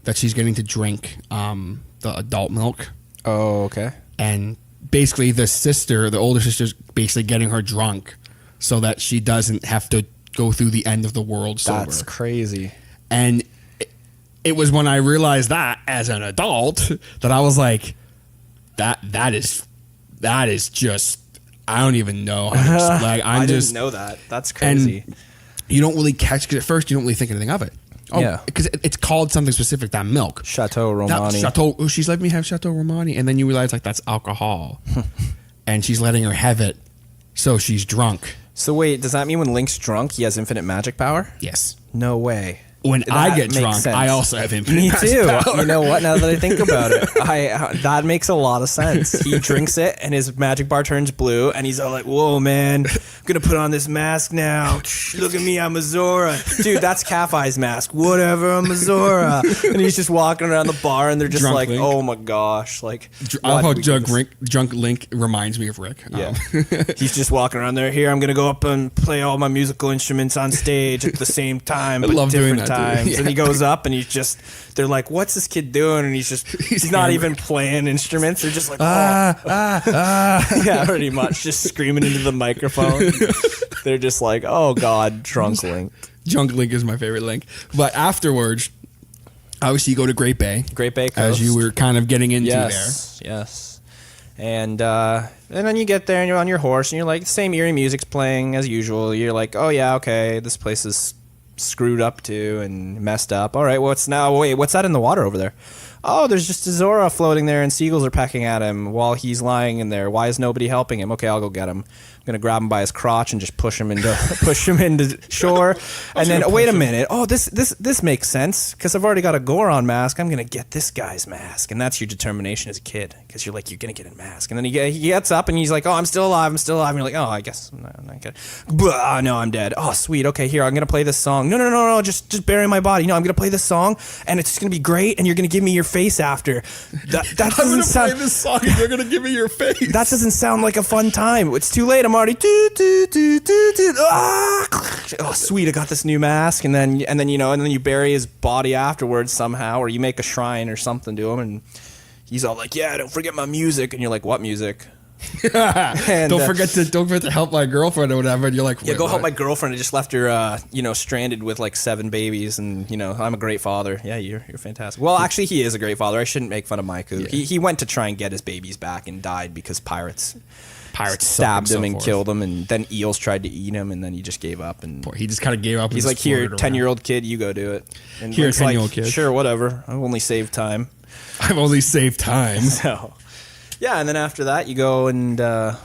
that she's getting to drink the adult milk. Oh, okay. And basically the older sister's basically getting her drunk so that she doesn't have to go through the end of the world sober. That's crazy. And it was when I realized that as an adult that I was like, that is just, I don't even know how to, like, I didn't know that. That's crazy. And you don't really catch, because at first you don't really think anything of it. Oh, yeah. Because it's called something specific, that milk. Chateau Romani. She's letting me have Chateau Romani. And then you realize, like, that's alcohol. And she's letting her have it, so she's drunk. So wait, does that mean when Link's drunk, he has infinite magic power? Yes. No way. When I get makes drunk, sense. I also have infinite Me magic too. power. You know what? Now that I think about it, that makes a lot of sense. He drinks it, and his magic bar turns blue, and he's all like, "Whoa, man, I'm gonna put on this mask now. Look at me, I'm Majora, dude. That's Cat-Eye's mask. Whatever, I'm Majora." And he's just walking around the bar, and they're just Drunk like, Link. "Oh my gosh!" Like, I love how what? drunk Link reminds me of Rick. Yeah, he's just walking around there. Here, I'm gonna go up and play all my musical instruments on stage at the same time, but love doing different that, dude. times. Yeah. And he goes up, and they're like, "What's this kid doing?" And he's not even playing instruments. They're just like, yeah, pretty much, just screaming into the microphone. They're just like, "Oh God, drunk Link." Drunk Link is my favorite Link. But afterwards, obviously, you go to Great Bay. Great Bay Coast. As you were kind of getting into Yes. And then you get there and you're on your horse and you're like, same eerie music's playing as usual. You're like, oh yeah, okay, this place is screwed up too and messed up. All right, what's that in the water over there? Oh, there's just a Zora floating there and seagulls are pecking at him while he's lying in there. Why is nobody helping him? Okay, I'll go get him. I'm gonna grab him by his crotch and just push him into shore. And then wait a minute. Oh, this makes sense because I've already got a Goron mask. I'm gonna get this guy's mask, and that's your determination as a kid because you're like, you're gonna get a mask. And then he gets up and he's like, oh, I'm still alive. And you're like, oh, I guess I'm not good. Oh, no, I'm dead. Oh, sweet. Okay, here, I'm gonna play this song. No. Just bury my body. No, I'm gonna play this song, and it's just gonna be great. And you're gonna give me your face after. That I'm doesn't going to sound. play this song and you're going to give me your face. That doesn't sound like a fun time. It's too late. I'm already. Oh, sweet! I got this new mask, and then you bury his body afterwards somehow, or you make a shrine or something to him, and he's all like, "Yeah, don't forget my music," and you're like, "What music?" And, don't forget to help my girlfriend or whatever. And you're like, yeah, go help my girlfriend. I just left her, stranded with like 7 babies, and I'm a great father. Yeah, you're fantastic. Well, actually, he is a great father. I shouldn't make fun of Maiku. Yeah. He went to try and get his babies back and died because pirates stabbed him and killed him, and then eels tried to eat him, and then he just gave up. And He just kind of gave up. he's and like, just "Here, floated 10-year-old kid, you go do it." And Here, Link's like, 10-year-old kid. Sure, whatever. I've only saved time. around. I've only saved time. So, yeah, and then after that, you go and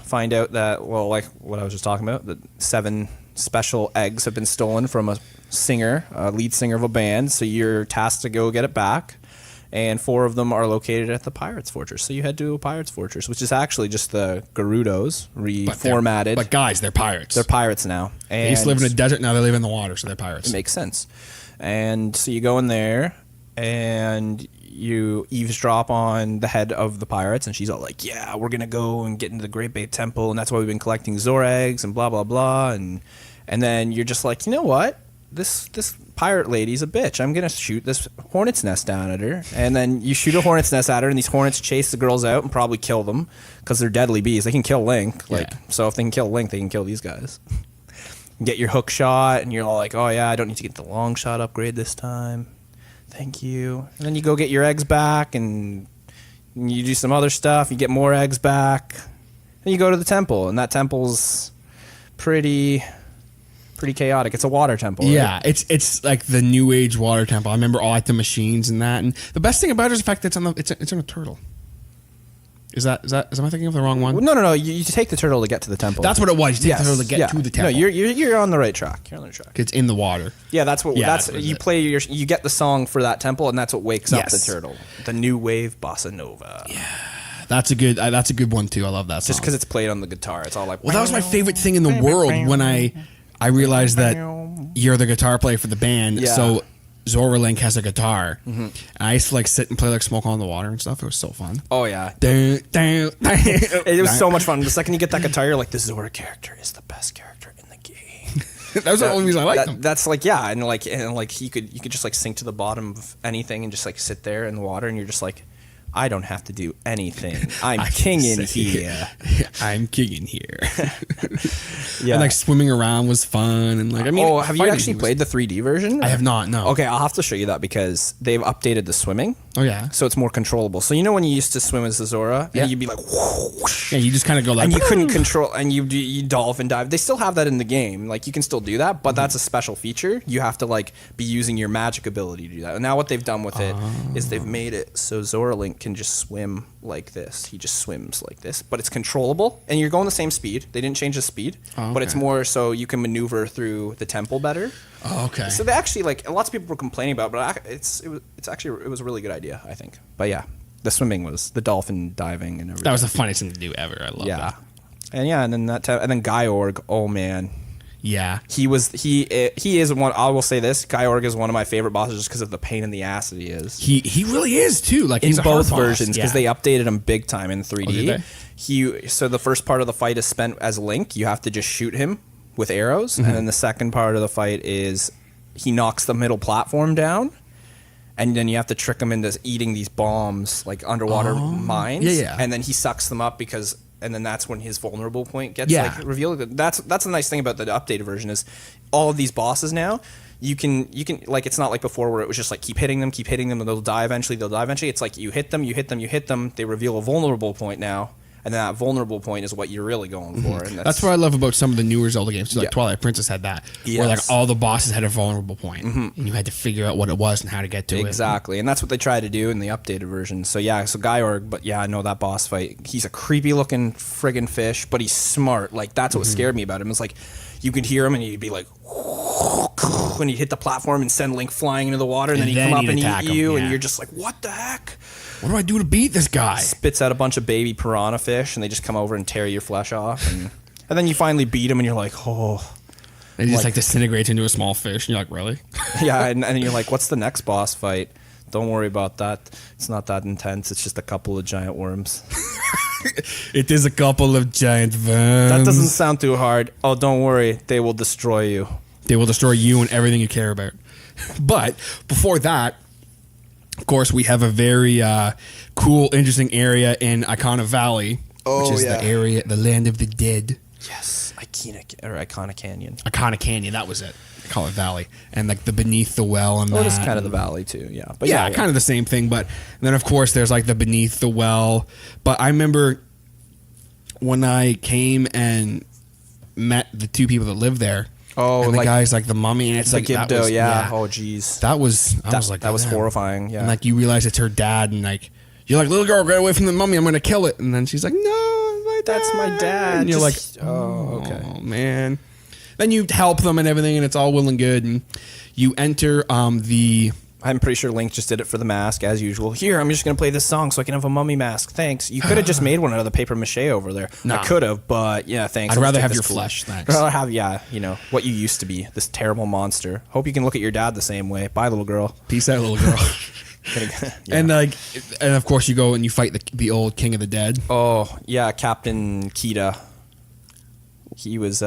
find out that, well, like what I was just talking about, that 7 special eggs have been stolen from a singer, a lead singer of a band. So you're tasked to go get it back. And 4 of them are located at the Pirates Fortress. So you head to a Pirates Fortress, which is actually just the Gerudos reformatted. But guys, they're pirates. They're pirates now. And They used to live in a desert, now they live in the water, so they're pirates. it makes sense. And so you go in there, and you eavesdrop on the head of the pirates, and she's all like, yeah, we're gonna go and get into the Great Bay Temple, and that's why we've been collecting Zora eggs and blah blah blah. And then you're just like, you know what, this pirate lady's a bitch. I'm gonna shoot this hornet's nest down at her. And then you shoot a hornet's nest at her, and these hornets chase the girls out and probably kill them because they're deadly bees. They can kill Link. So if they can kill Link, they can kill these guys. Get your hook shot, and you're all like, oh yeah, I don't need to get the long shot upgrade this time. Thank you. And then you go get your eggs back, and you do some other stuff. You get more eggs back. Then you go to the temple, and that temple's pretty chaotic. It's a water temple. Right? Yeah, it's like the new age water temple. I remember all like the machines and that. And the best thing about it is the fact that it's on a turtle. Am I thinking of the wrong one? No. You take the turtle to get to the temple. That's what it was. You take the turtle to get to the temple. No, you're on the right track. You're on the right track. It's in the water. Yeah, that's what. Yeah, that's that was you it. play. You get the song for that temple, and that's what wakes up the Yes. turtle. The new wave bossa nova. Yeah. That's a good one too. I love that song. Just because it's played on the guitar, it's all like. Well, that was my favorite thing in the world when I realized that you're the guitar player for the band. Yeah. So Zora Link has a guitar, and I used to like sit and play like Smoke on the Water and stuff. It was so fun. Oh yeah. It It was so much fun. The second you get that guitar, you're like, the Zora character is the best character in the game. That was the only reason I liked them. That's like, yeah, and like you could just like sink to the bottom of anything and just like sit there in the water, and you're just like, I don't have to do anything. I'm king in here. I'm king in here. Yeah. And like swimming around was fun, and like have you fighting actually was- played the 3D version? I have not. No. Okay, I'll have to show you that because they've updated the swimming. Oh yeah. So it's more controllable. So you know when you used to swim as the Zora, Yeah. and you'd be like, whoosh, Yeah, you just kind of go like, and you couldn't control, and you dolphin dive. They still have that in the game. Like you can still do that, but that's a special feature. You have to like be using your magic ability to do that. And now what they've done with it is they've made it so Zora Link can just swim like this. He just swims like this, but it's controllable, and you're going the same speed. They didn't change the speed, but it's more so you can maneuver through the temple better. Oh, okay. So they actually like lots of people were complaining about, it, but it was a really good idea, I think. But yeah, the swimming was the dolphin diving and everything. That was the funniest thing to do ever. I love that. And then and then Gyorg. Oh man, Yeah. he is one. I will say this: Gyorg is one of my favorite bosses just because of the pain in the ass that he is. He really is too. Like In he's a hard both boss. versions, because Yeah. they updated him big time in 3D. Oh, did they? So the first part of the fight is spent as Link. You have to just shoot him with arrows, and then the second part of the fight is he knocks the middle platform down, and then you have to trick him into eating these bombs, like underwater mines. Yeah. And then he sucks them up and then that's when his vulnerable point gets Yeah. like revealed. That's the nice thing about the updated version is all of these bosses now. You can like, it's not like before where it was just like keep hitting them, and they'll die eventually. It's like you hit them. They reveal a vulnerable point now, and then that vulnerable point is what you're really going for. And That's what I love about some of the newer Zelda games. Like Yeah. Twilight Princess had that, where like Yes. all the bosses had a vulnerable point, and you had to figure out what it was and how to get to it. Exactly, and that's what they try to do in the updated version. So yeah, Gyorg, but yeah, I know that boss fight. He's a creepy looking friggin' fish, but he's smart. Like that's what scared me about him. It's like you could hear him and he'd be like, when he'd hit the platform and send Link flying into the water, and then he'd come up and attack eat him, you, yeah. and you're just like, what the heck? What do I do to beat this guy? Spits out a bunch of baby piranha fish, and they just come over and tear your flesh off, and then you finally beat him, and you're like, oh. And he just like disintegrates into a small fish, and you're like, really? Yeah, and then you're like, what's the next boss fight? Don't worry about that. It's not that intense. It's just a couple of giant worms. It is a couple of giant worms. That doesn't sound too hard. Oh, don't worry. They will destroy you. They will destroy you and everything you care about. But before that, of course, we have a very cool, interesting area in Icona Valley, which is the area, the land of the dead. Yes. Iconic Canyon. Icona Canyon, that was it. I call it Valley. And like the beneath the well and Well, that. it's kind of the valley, too. Yeah. But Yeah, kind of the same thing. But then, of course, there's like the beneath the well. But I remember when I came and met the two people that live there. Oh, and the like guy's like the mummy, and it's the like that Gibdo, was, yeah. Oh, jeez. That was I was like that was damn. horrifying. Yeah. And like you realize it's her dad, and like you're like, little girl, get away from the mummy, I'm gonna kill it. And then she's like, no, my dad. That's my dad. And you're Just- like, oh, okay. oh man. Then you help them and everything, and it's all well and good. And you enter the. I'm pretty sure Link just did it for the mask, as usual. Here, I'm just going to play this song so I can have a mummy mask. Thanks. You could have just made one out of the paper mache over there. No. I could have, but yeah, thanks. I'd I'll rather just have take your this flesh, thanks. I'd rather have, what you used to be, this terrible monster. Hope you can look at your dad the same way. Bye, little girl. Peace out, little girl. Yeah. And of course you go and you fight the old king of the dead. Oh, yeah, Captain Kita. He was,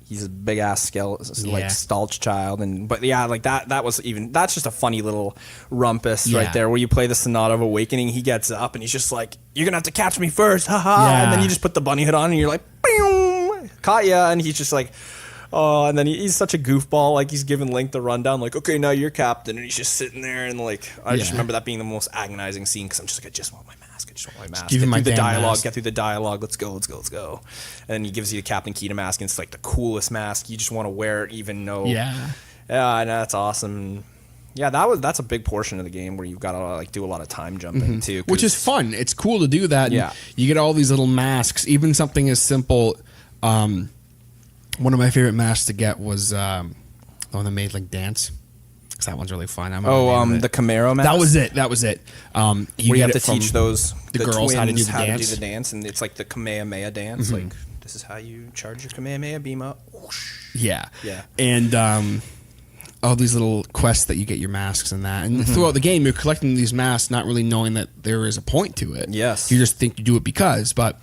he's a big ass skeleton, like Yeah. Stalch child, but yeah, like that was that's just a funny little rumpus Yeah. right there where you play the Sonata of Awakening. He gets up and he's just like, "You're gonna have to catch me first, haha!" Yeah. And then you just put the bunny hood on and you're like, "Boom, caught ya!" And he's just like, oh, and then he's such a goofball. Like he's giving Link the rundown, like, "Okay, now you're captain," and he's just sitting there and like, I just Yeah. remember that being the most agonizing scene because I'm just like, I just want my mask. I just want my mask. give him my Get through the damn dialogue. mask. Get through the dialogue. Let's go. And then he gives you the Captain Kita mask, and it's like the coolest mask. You just want to wear it, even though. Yeah. Yeah, I know, that's awesome. Yeah, that's a big portion of the game where you've got to like do a lot of time jumping too, which is fun. It's cool to do that. Yeah. And you get all these little masks. Even something as simple. One of my favorite masks to get was the one that made like dance. Because that one's really fun. the Camaro mask. That was it. Where you have to teach the girls how to do the dance, and it's like the Kamehameha dance. Like this is how you charge your Kamehameha beam up. Whoosh. Yeah. Yeah. And all these little quests that you get your masks and that. And throughout the game, you're collecting these masks, not really knowing that there is a point to it. Yes. You just think you do it because. But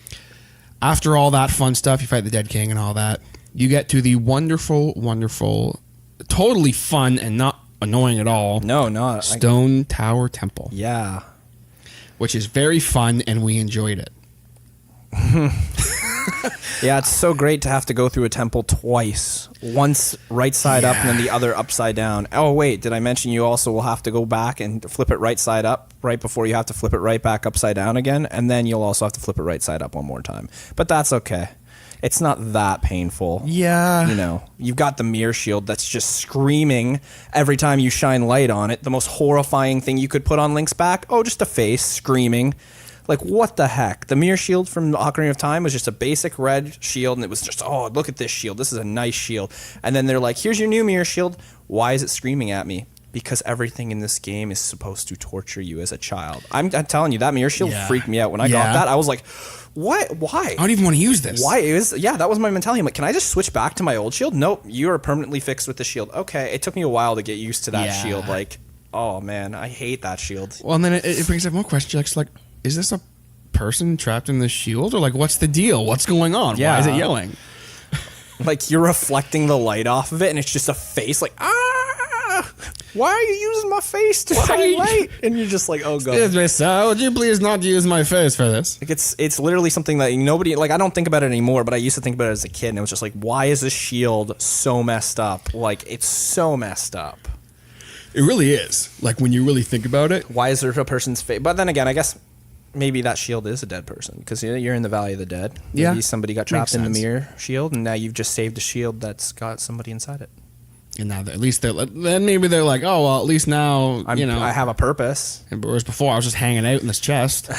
after all that fun stuff, you fight the Dead King and all that, you get to the wonderful, wonderful, totally fun and not annoying at all. No, not Stone Tower Temple. Yeah. Which is very fun, and we enjoyed it. Yeah, it's so great to have to go through a temple twice. Once right side up and then the other upside down. Oh, wait, did I mention you also will have to go back and flip it right side up right before you have to flip it right back upside down again? And then you'll also have to flip it right side up one more time. But that's okay. It's not that painful. Yeah. You know, you've got the mirror shield that's just screaming every time you shine light on it. The most horrifying thing you could put on Link's back. Oh, just a face screaming. Like, what the heck? The mirror shield from Ocarina of Time was just a basic red shield, and it was just, oh, look at this shield. This is a nice shield. And then they're like, here's your new mirror shield. Why is it screaming at me? Because everything in this game is supposed to torture you as a child. I'm telling you, that mirror shield freaked me out. When I got that, I was like, what? Why? I don't even want to use this. Why? That was my mentality. I'm like, can I just switch back to my old shield? Nope, you are permanently fixed with the shield. Okay, it took me a while to get used to that shield. Like, oh, man, I hate that shield. Well, and then it brings up more questions. Like, is this a person trapped in this shield? Or, like, what's the deal? What's going on? Yeah. Why is it yelling? Like, you're reflecting the light off of it, and it's just a face like, why are you using my face to shine light? And you're just like, oh, God. Excuse me, sir, would you please not use my face for this? Like, it's literally something that nobody, like, I don't think about it anymore, but I used to think about it as a kid, and it was just like, why is this shield so messed up? Like, it's so messed up. It really is. Like, when you really think about it. Why is there a person's face? But then again, I guess maybe that shield is a dead person, because you're in the Valley of the Dead. Maybe somebody got trapped in the mirror shield, and now you've just saved a shield that's got somebody inside it. And now, at least then maybe they're like, oh, well, at least now, I have a purpose. Whereas before, I was just hanging out in this chest.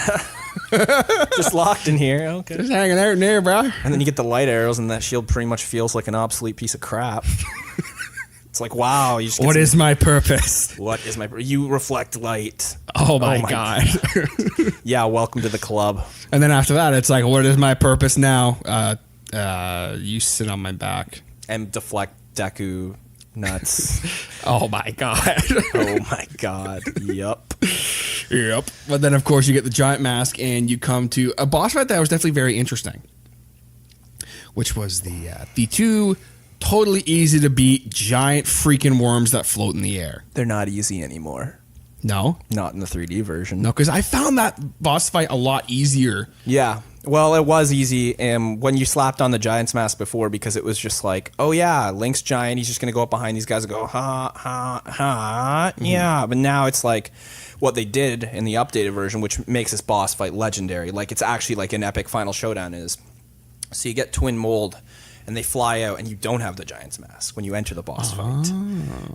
Just locked in here. Okay. Just hanging out in there, bro. And then you get the light arrows, and that shield pretty much feels like an obsolete piece of crap. It's like, wow. What is my purpose? What is my purpose? You reflect light. Oh, my God. Yeah, welcome to the club. And then after that, it's like, what is my purpose now? You sit on my back. And deflect Deku nuts. Oh, my God. Oh, my God. Yup. Yep. But then, of course, you get the giant mask, and you come to a boss fight that was definitely very interesting, which was the two totally easy to beat giant freaking worms that float in the air. They're not easy anymore. No? Not in the 3D version. No, because I found that boss fight a lot easier. Yeah. Well, it was easy when you slapped on the Giant's Mask before, because it was just like, oh, yeah, Link's giant. He's just going to go up behind these guys and go, ha, ha, ha. Yeah. But now it's like what they did in the updated version, which makes this boss fight legendary. Like, it's actually like an epic final showdown is. So you get Twin Mold, and they fly out, and you don't have the Giant's Mask when you enter the boss fight.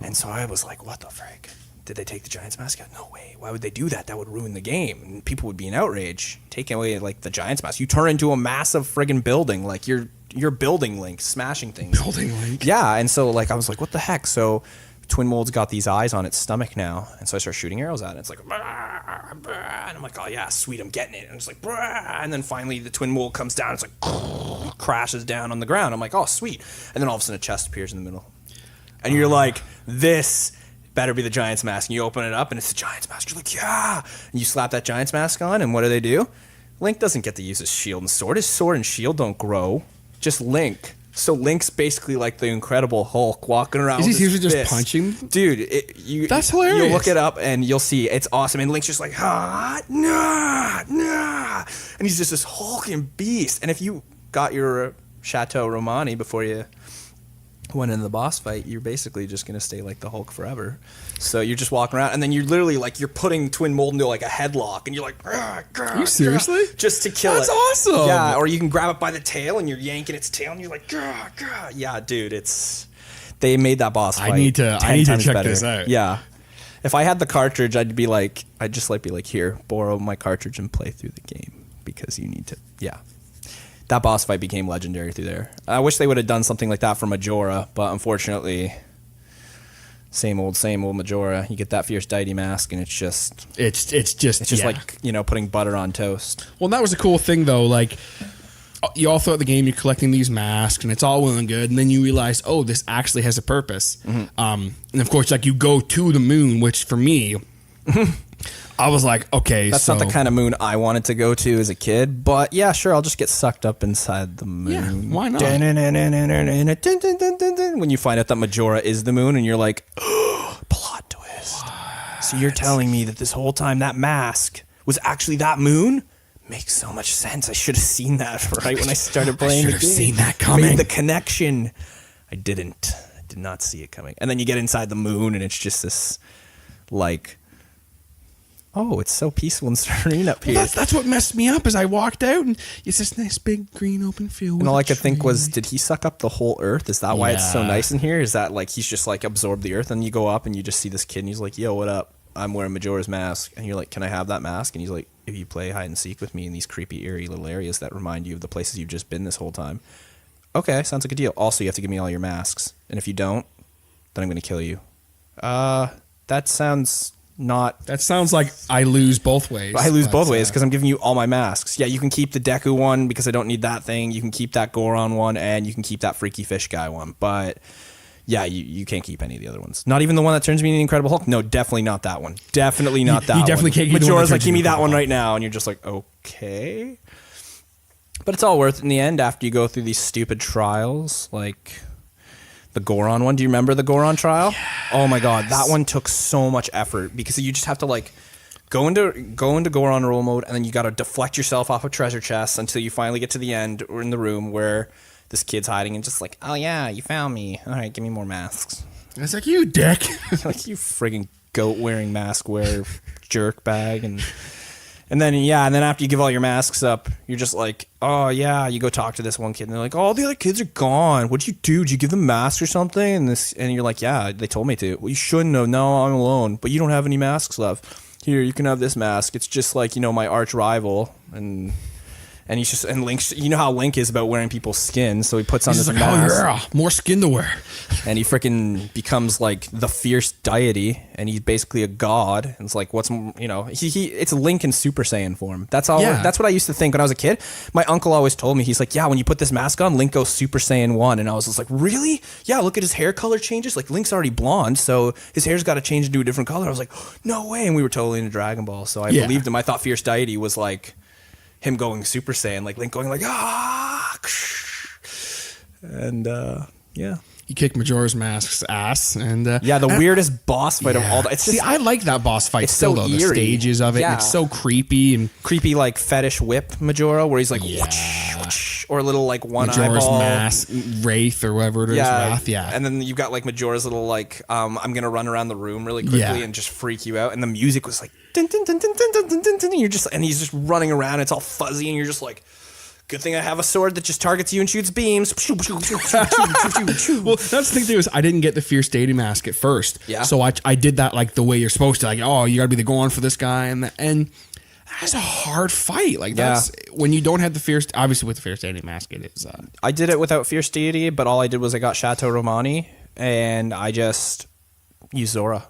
And so I was like, what the frick? Did they take the Giant's Mask out? No way. Why would they do that? That would ruin the game. And people would be in outrage. Taking away, like, the Giant's Mask. You turn into a massive friggin' building. Like, you're building Link, smashing things. Building Link? Yeah, and so, like, I was like, what the heck? So Twin Mold's got these eyes on its stomach now. And so I start shooting arrows at it. It's like, brah, brah. And I'm like, oh, yeah, sweet, I'm getting it. And it's like, brah. And then finally the Twin Mold comes down. It's like, crashes down on the ground. I'm like, oh, sweet. And then all of a sudden a chest appears in the middle. And you're like, this better be the Giant's Mask. And you open it up, and it's the Giant's Mask. You're like, yeah. And you slap that Giant's Mask on, and what do? Link doesn't get to use his shield and sword. His sword and shield don't grow. Just Link. So Link's basically like the Incredible Hulk walking around. Is he with his seriously fist. just punching? Dude, that's hilarious. You'll look it up, and you'll see. It's awesome. And Link's just like, nah, nah. And he's just this hulking beast. And if you got your Chateau Romani before you went into the boss fight, you're basically just going to stay like the Hulk forever. So you're just walking around, and then you're literally like, you're putting Twin Mold into like a headlock, and you're like, are you seriously? Just to kill That's it. That's awesome. Yeah, or you can grab it by the tail, and you're yanking its tail, and you're like, yeah, dude, they made that boss fight. I need to check this out. Yeah. If I had the cartridge, I'd be like, here, borrow my cartridge and play through the game because you need to. Yeah, that boss fight became legendary through there. I wish they would have done something like that for Majora, but unfortunately, same old Majora. You get that fierce deity mask, and it's just like putting butter on toast. Well, and that was a cool thing though. Like, you all throughout the game, you're collecting these masks, and it's all well and good, and then you realize, oh, this actually has a purpose. And of course, like, you go to the moon, which for me, I was like, okay, that's not the kind of moon I wanted to go to as a kid, but yeah, sure, I'll just get sucked up inside the moon. Yeah, why not? When you find out that Majora is the moon, and you're like, plot twist. So you're telling me that this whole time that mask was actually that moon? Makes so much sense. I should have seen that right when I started playing the game. I should have seen that coming. Made the connection. I didn't. I did not see it coming. And then you get inside the moon, and it's just this, like, oh, it's so peaceful and serene up here. Well, that's what messed me up. As I walked out, and it's this nice big green open field. And all I could think was, did he suck up the whole Earth? Is that why it's so nice in here? Is that like he's just like absorbed the Earth? And you go up and you just see this kid, and he's like, "Yo, what up? I'm wearing Majora's mask." And you're like, "Can I have that mask?" And he's like, "If you play hide and seek with me in these creepy, eerie little areas that remind you of the places you've just been this whole time." Okay, sounds like a deal. Also, you have to give me all your masks, and if you don't, then I'm going to kill you. That sounds not. That sounds like I lose both ways. I lose both ways because I'm giving you all my masks. Yeah, you can keep the Deku one because I don't need that thing. You can keep that Goron one, and you can keep that Freaky Fish guy one, but. Yeah, you can't keep any of the other ones. Not even the one that turns me into the Incredible Hulk. No, definitely not that one. Definitely not that one. You definitely can't keep Majora's like, give me that one right now. And you're just like, okay. But it's all worth it in the end after you go through these stupid trials. Like the Goron one. Do you remember the Goron trial? Yes. Oh my God. That one took so much effort because you just have to like go into Goron roll mode, and then you got to deflect yourself off of treasure chests until you finally get to the end or in the room where this kid's hiding and just like, oh yeah, you found me. All right, give me more masks. It's like, you dick. Like, you friggin' goat-wearing mask wearer jerk bag. And then after you give all your masks up, you're just like, oh yeah, you go talk to this one kid, and they're like, oh, the other kids are gone. What'd you do? Did you give them masks or something? And you're like, yeah, they told me to. Well, you shouldn't have. No, I'm alone. But you don't have any masks left. Here, you can have this mask. It's just like, my arch rival. And he's just, and Link, you know how Link is about wearing people's skin, so he puts on this mask. Oh yeah, more skin to wear. And he freaking becomes like the fierce deity, and he's basically a god. And it's like, it's Link in Super Saiyan form. That's all. Yeah. That's what I used to think when I was a kid. My uncle always told me, he's like, yeah, when you put this mask on, Link goes Super Saiyan 1. And I was just like, really? Yeah, look at his hair color changes. Like, Link's already blonde, so his hair's got to change into a different color. I was like, no way. And we were totally into Dragon Ball, so I believed him. I thought fierce deity was like him going Super Saiyan, like Link going like, ah, and yeah. You kick Majora's Mask's ass, and the weirdest boss fight of all. It's just, I like that boss fight. It's still, so though, the stages of it. Yeah. And it's so creepy and creepy, like fetish whip Majora, where he's like, whoosh, whoosh, or a little like one Majora's eyeball. Mask, Wraith, or whatever it is. Wrath, yeah. And then you've got like Majora's little like, I'm gonna run around the room really quickly and just freak you out. And the music was like, dun, dun, dun, dun, dun, dun, dun, dun, and he's just running around. It's all fuzzy, and you're just like, good thing I have a sword that just targets you and shoots beams. Well, that's the thing too, is I didn't get the fierce deity mask at first. Yeah. So I did that like the way you're supposed to. Like, oh, you gotta be the Goron for this guy, and that's a hard fight. Like, that's when you don't have the fierce. Obviously, with the fierce deity mask, it is. I did it without fierce deity, but all I did was I got Chateau Romani, and I just used Zora.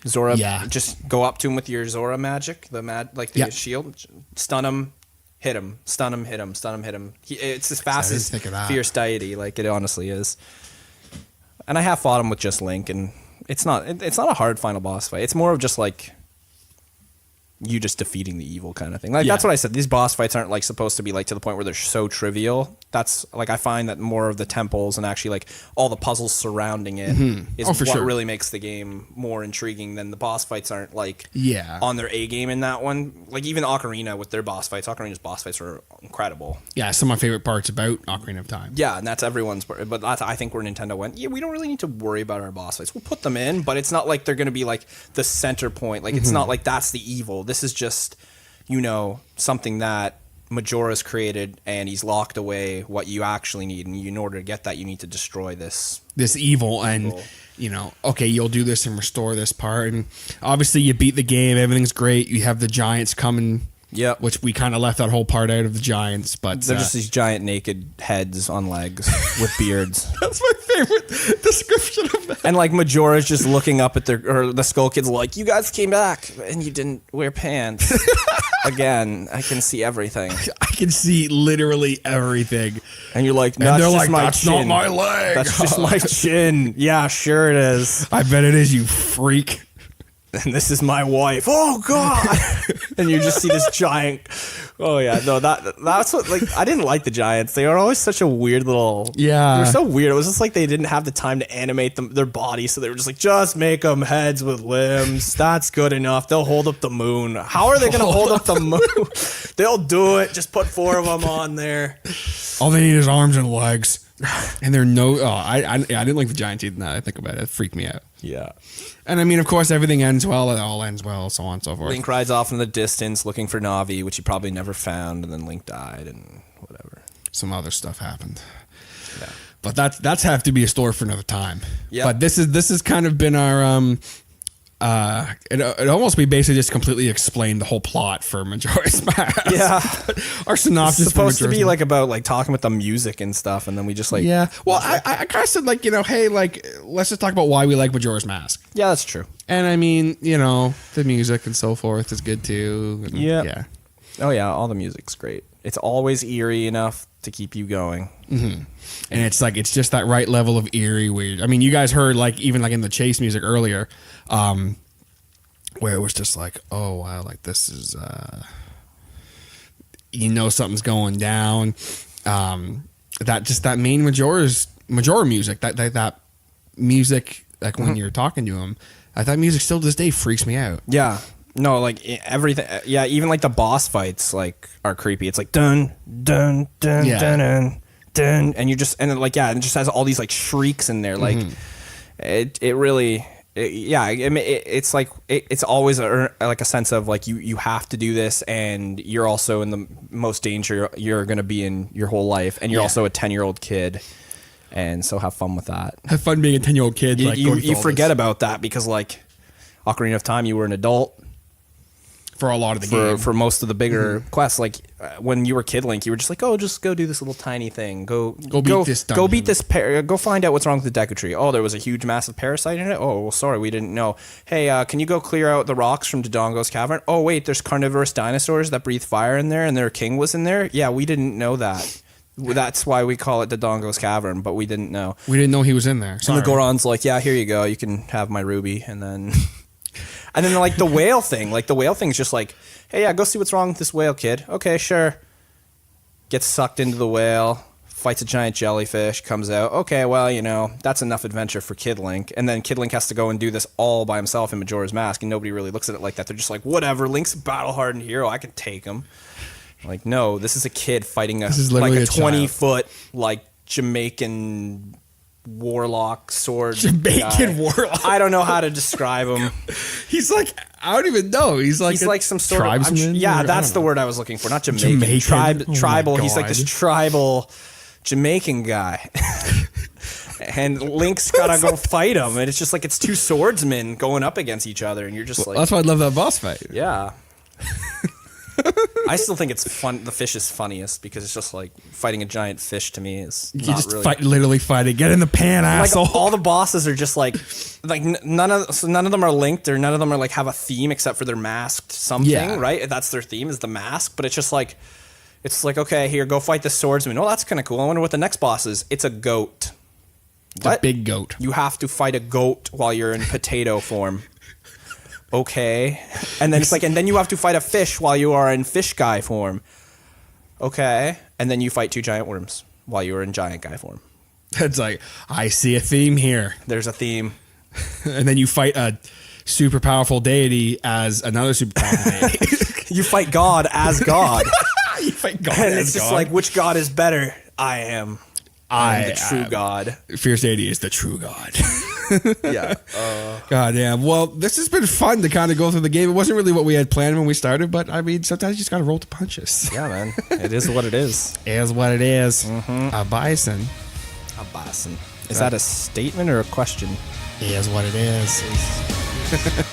Just go up to him with your Zora magic, the shield, stun him. Hit him, stun him, hit him, stun him, hit him. It's as fast as fierce deity, like it honestly is. And I have fought him with just Link, and it's not a hard final boss fight. It's more of just like you just defeating the evil kind of thing. Like that's what I said. These boss fights aren't like supposed to be like to the point where they're so trivial. That's like, I find that more of the temples and actually like all the puzzles surrounding it is what really makes the game more intriguing than the boss fights aren't like on their A game in that one. Like even Ocarina with their boss fights, Ocarina's boss fights are incredible. Yeah, some of my favorite parts about Ocarina of Time. Yeah, and that's everyone's, but that's, I think where Nintendo went, we don't really need to worry about our boss fights. We'll put them in, but it's not like they're going to be like the center point. Like it's not like that's the evil. This is just, something that Majora's created, and he's locked away what you actually need, and in order to get that, you need to destroy this evil. And you know, okay, you'll do this and restore this part. And obviously you beat the game. Everything's great. You have the giants coming. Yep. Which we kind of left that whole part out of the giants, but They're just these giant naked heads on legs with beards. that's my favorite description of that. And like Majora's just looking up at the Skull Kids like, you guys came back and you didn't wear pants. Again, I can see everything. I can see literally everything. And you're like, And that's they're just like, my that's chin. not my leg. That's just my chin. Yeah, sure it is. I bet it is, you freak. And this is my wife. Oh God! And you just see this giant. Oh yeah, no, that's what, like, I didn't like the giants. They are always such a weird little. Yeah, they're so weird. It was just like they didn't have the time to animate their bodies, so they were just like, just make them heads with limbs. That's good enough. They'll hold up the moon. How are they going to hold up the moon? They'll do it. Just put 4 of them on there. All they need is arms and legs, and they're no. Oh, I didn't like the giants either. Now that I think about it, it freaked me out. Yeah. And I mean, of course, everything ends well. It all ends well, so on and so forth. Link rides off in the distance looking for Navi, which he probably never found, and then Link died and whatever. Some other stuff happened. Yeah. But that's have to be a story for another time. Yep. But this has kind of been our it almost we basically just completely explained the whole plot for Majora's Mask. Yeah. Our synopsis It's supposed for to be Majora's like about like talking with the music and stuff, and then we just like Yeah. Well, I kind of said, like, you know, hey, like, let's just talk about why we like Majora's Mask. Yeah, that's true. And I mean, you know, the music and so forth is good too. And yeah. Oh yeah, all the music's great. It's always eerie enough to keep you going. Mm-hmm. And it's like, it's just that right level of eerie where, I mean, you guys heard, like, even like in the chase music earlier, where it was just like, oh wow, like this is you know, something's going down. That main Majora music, that music, like when you're talking to him, that music still to this day freaks me out. Yeah. No, like everything. Yeah, even like the boss fights like are creepy. It's like dun dun dun Yeah. dun dun dun, and you just and then, like, yeah, it just has all these like shrieks in there. Like it really. It's like it's always like a sense of like you have to do this, and you're also in the most danger you're going to be in your whole life, and you're also a 10-year-old kid, and so have fun with that. Have fun being a 10-year-old kid. You forget about that because like Ocarina of Time, you were an adult for a lot of the game. For most of the bigger quests. Like when you were Kid Link, you were just like, oh, just go do this little tiny thing. Go beat this dungeon. Go beat this. Go find out what's wrong with the Deku Tree. Oh, there was a huge, massive parasite in it. Oh, well, sorry, we didn't know. Hey, can you go clear out the rocks from Dodongo's cavern? Oh, wait, there's carnivorous dinosaurs that breathe fire in there, and their king was in there. Yeah, we didn't know that. That's why we call it Dodongo's cavern, but we didn't know. We didn't know he was in there. So the Goron's like, yeah, here you go. You can have my ruby, and then. And then like the whale thing, is just like, hey, yeah, go see what's wrong with this whale, kid. Okay, sure. Gets sucked into the whale, fights a giant jellyfish, comes out. Okay, well, you know, that's enough adventure for Kid Link. And then Kid Link has to go and do this all by himself in Majora's Mask, and nobody really looks at it like that. They're just like, whatever, Link's a battle-hardened hero. I can take him. Like, no, this is a kid fighting a 20-foot, like, Jamaican warlock sword. Jamaican warlock. I don't know how to describe him. He's like, I don't even know. He's like some sort tribesman. Yeah, that's the word I was looking for. Not Jamaican. Tribal. He's like this tribal Jamaican guy. And Link's gotta go fight him, and it's just like it's two swordsmen going up against each other, and you're just like, that's why I love that boss fight. Yeah. I still think it's fun. The fish is funniest because it's just like fighting a giant fish to me is you not just really. Literally fight it. Get in the pan, asshole. Like all the bosses are just like none of them are linked, or none of them are like have a theme except for their masked something, right? That's their theme is the mask, but it's just like okay, here, go fight the swordsman. Oh, that's kind of cool. I wonder what the next boss is. It's a goat. It's a big goat. You have to fight a goat while you're in potato form. Okay. And then it's like, and then you have to fight a fish while you are in fish guy form. Okay. And then you fight two giant worms while you are in giant guy form. It's like, I see a theme here. There's a theme. And then you fight a super powerful deity as another super powerful deity. You fight God as God. You fight God and as it's just God. like, which God is better? I am the true God. Fierce deity is the true God. Yeah. God damn. Well, this has been fun to kind of go through the game. It wasn't really what we had planned when we started, but I mean, sometimes you just got to roll the punches. Yeah, man. It is what it is. It is what it is. Mm-hmm. A bison. A bison. Is that a statement or a question? It is what it is.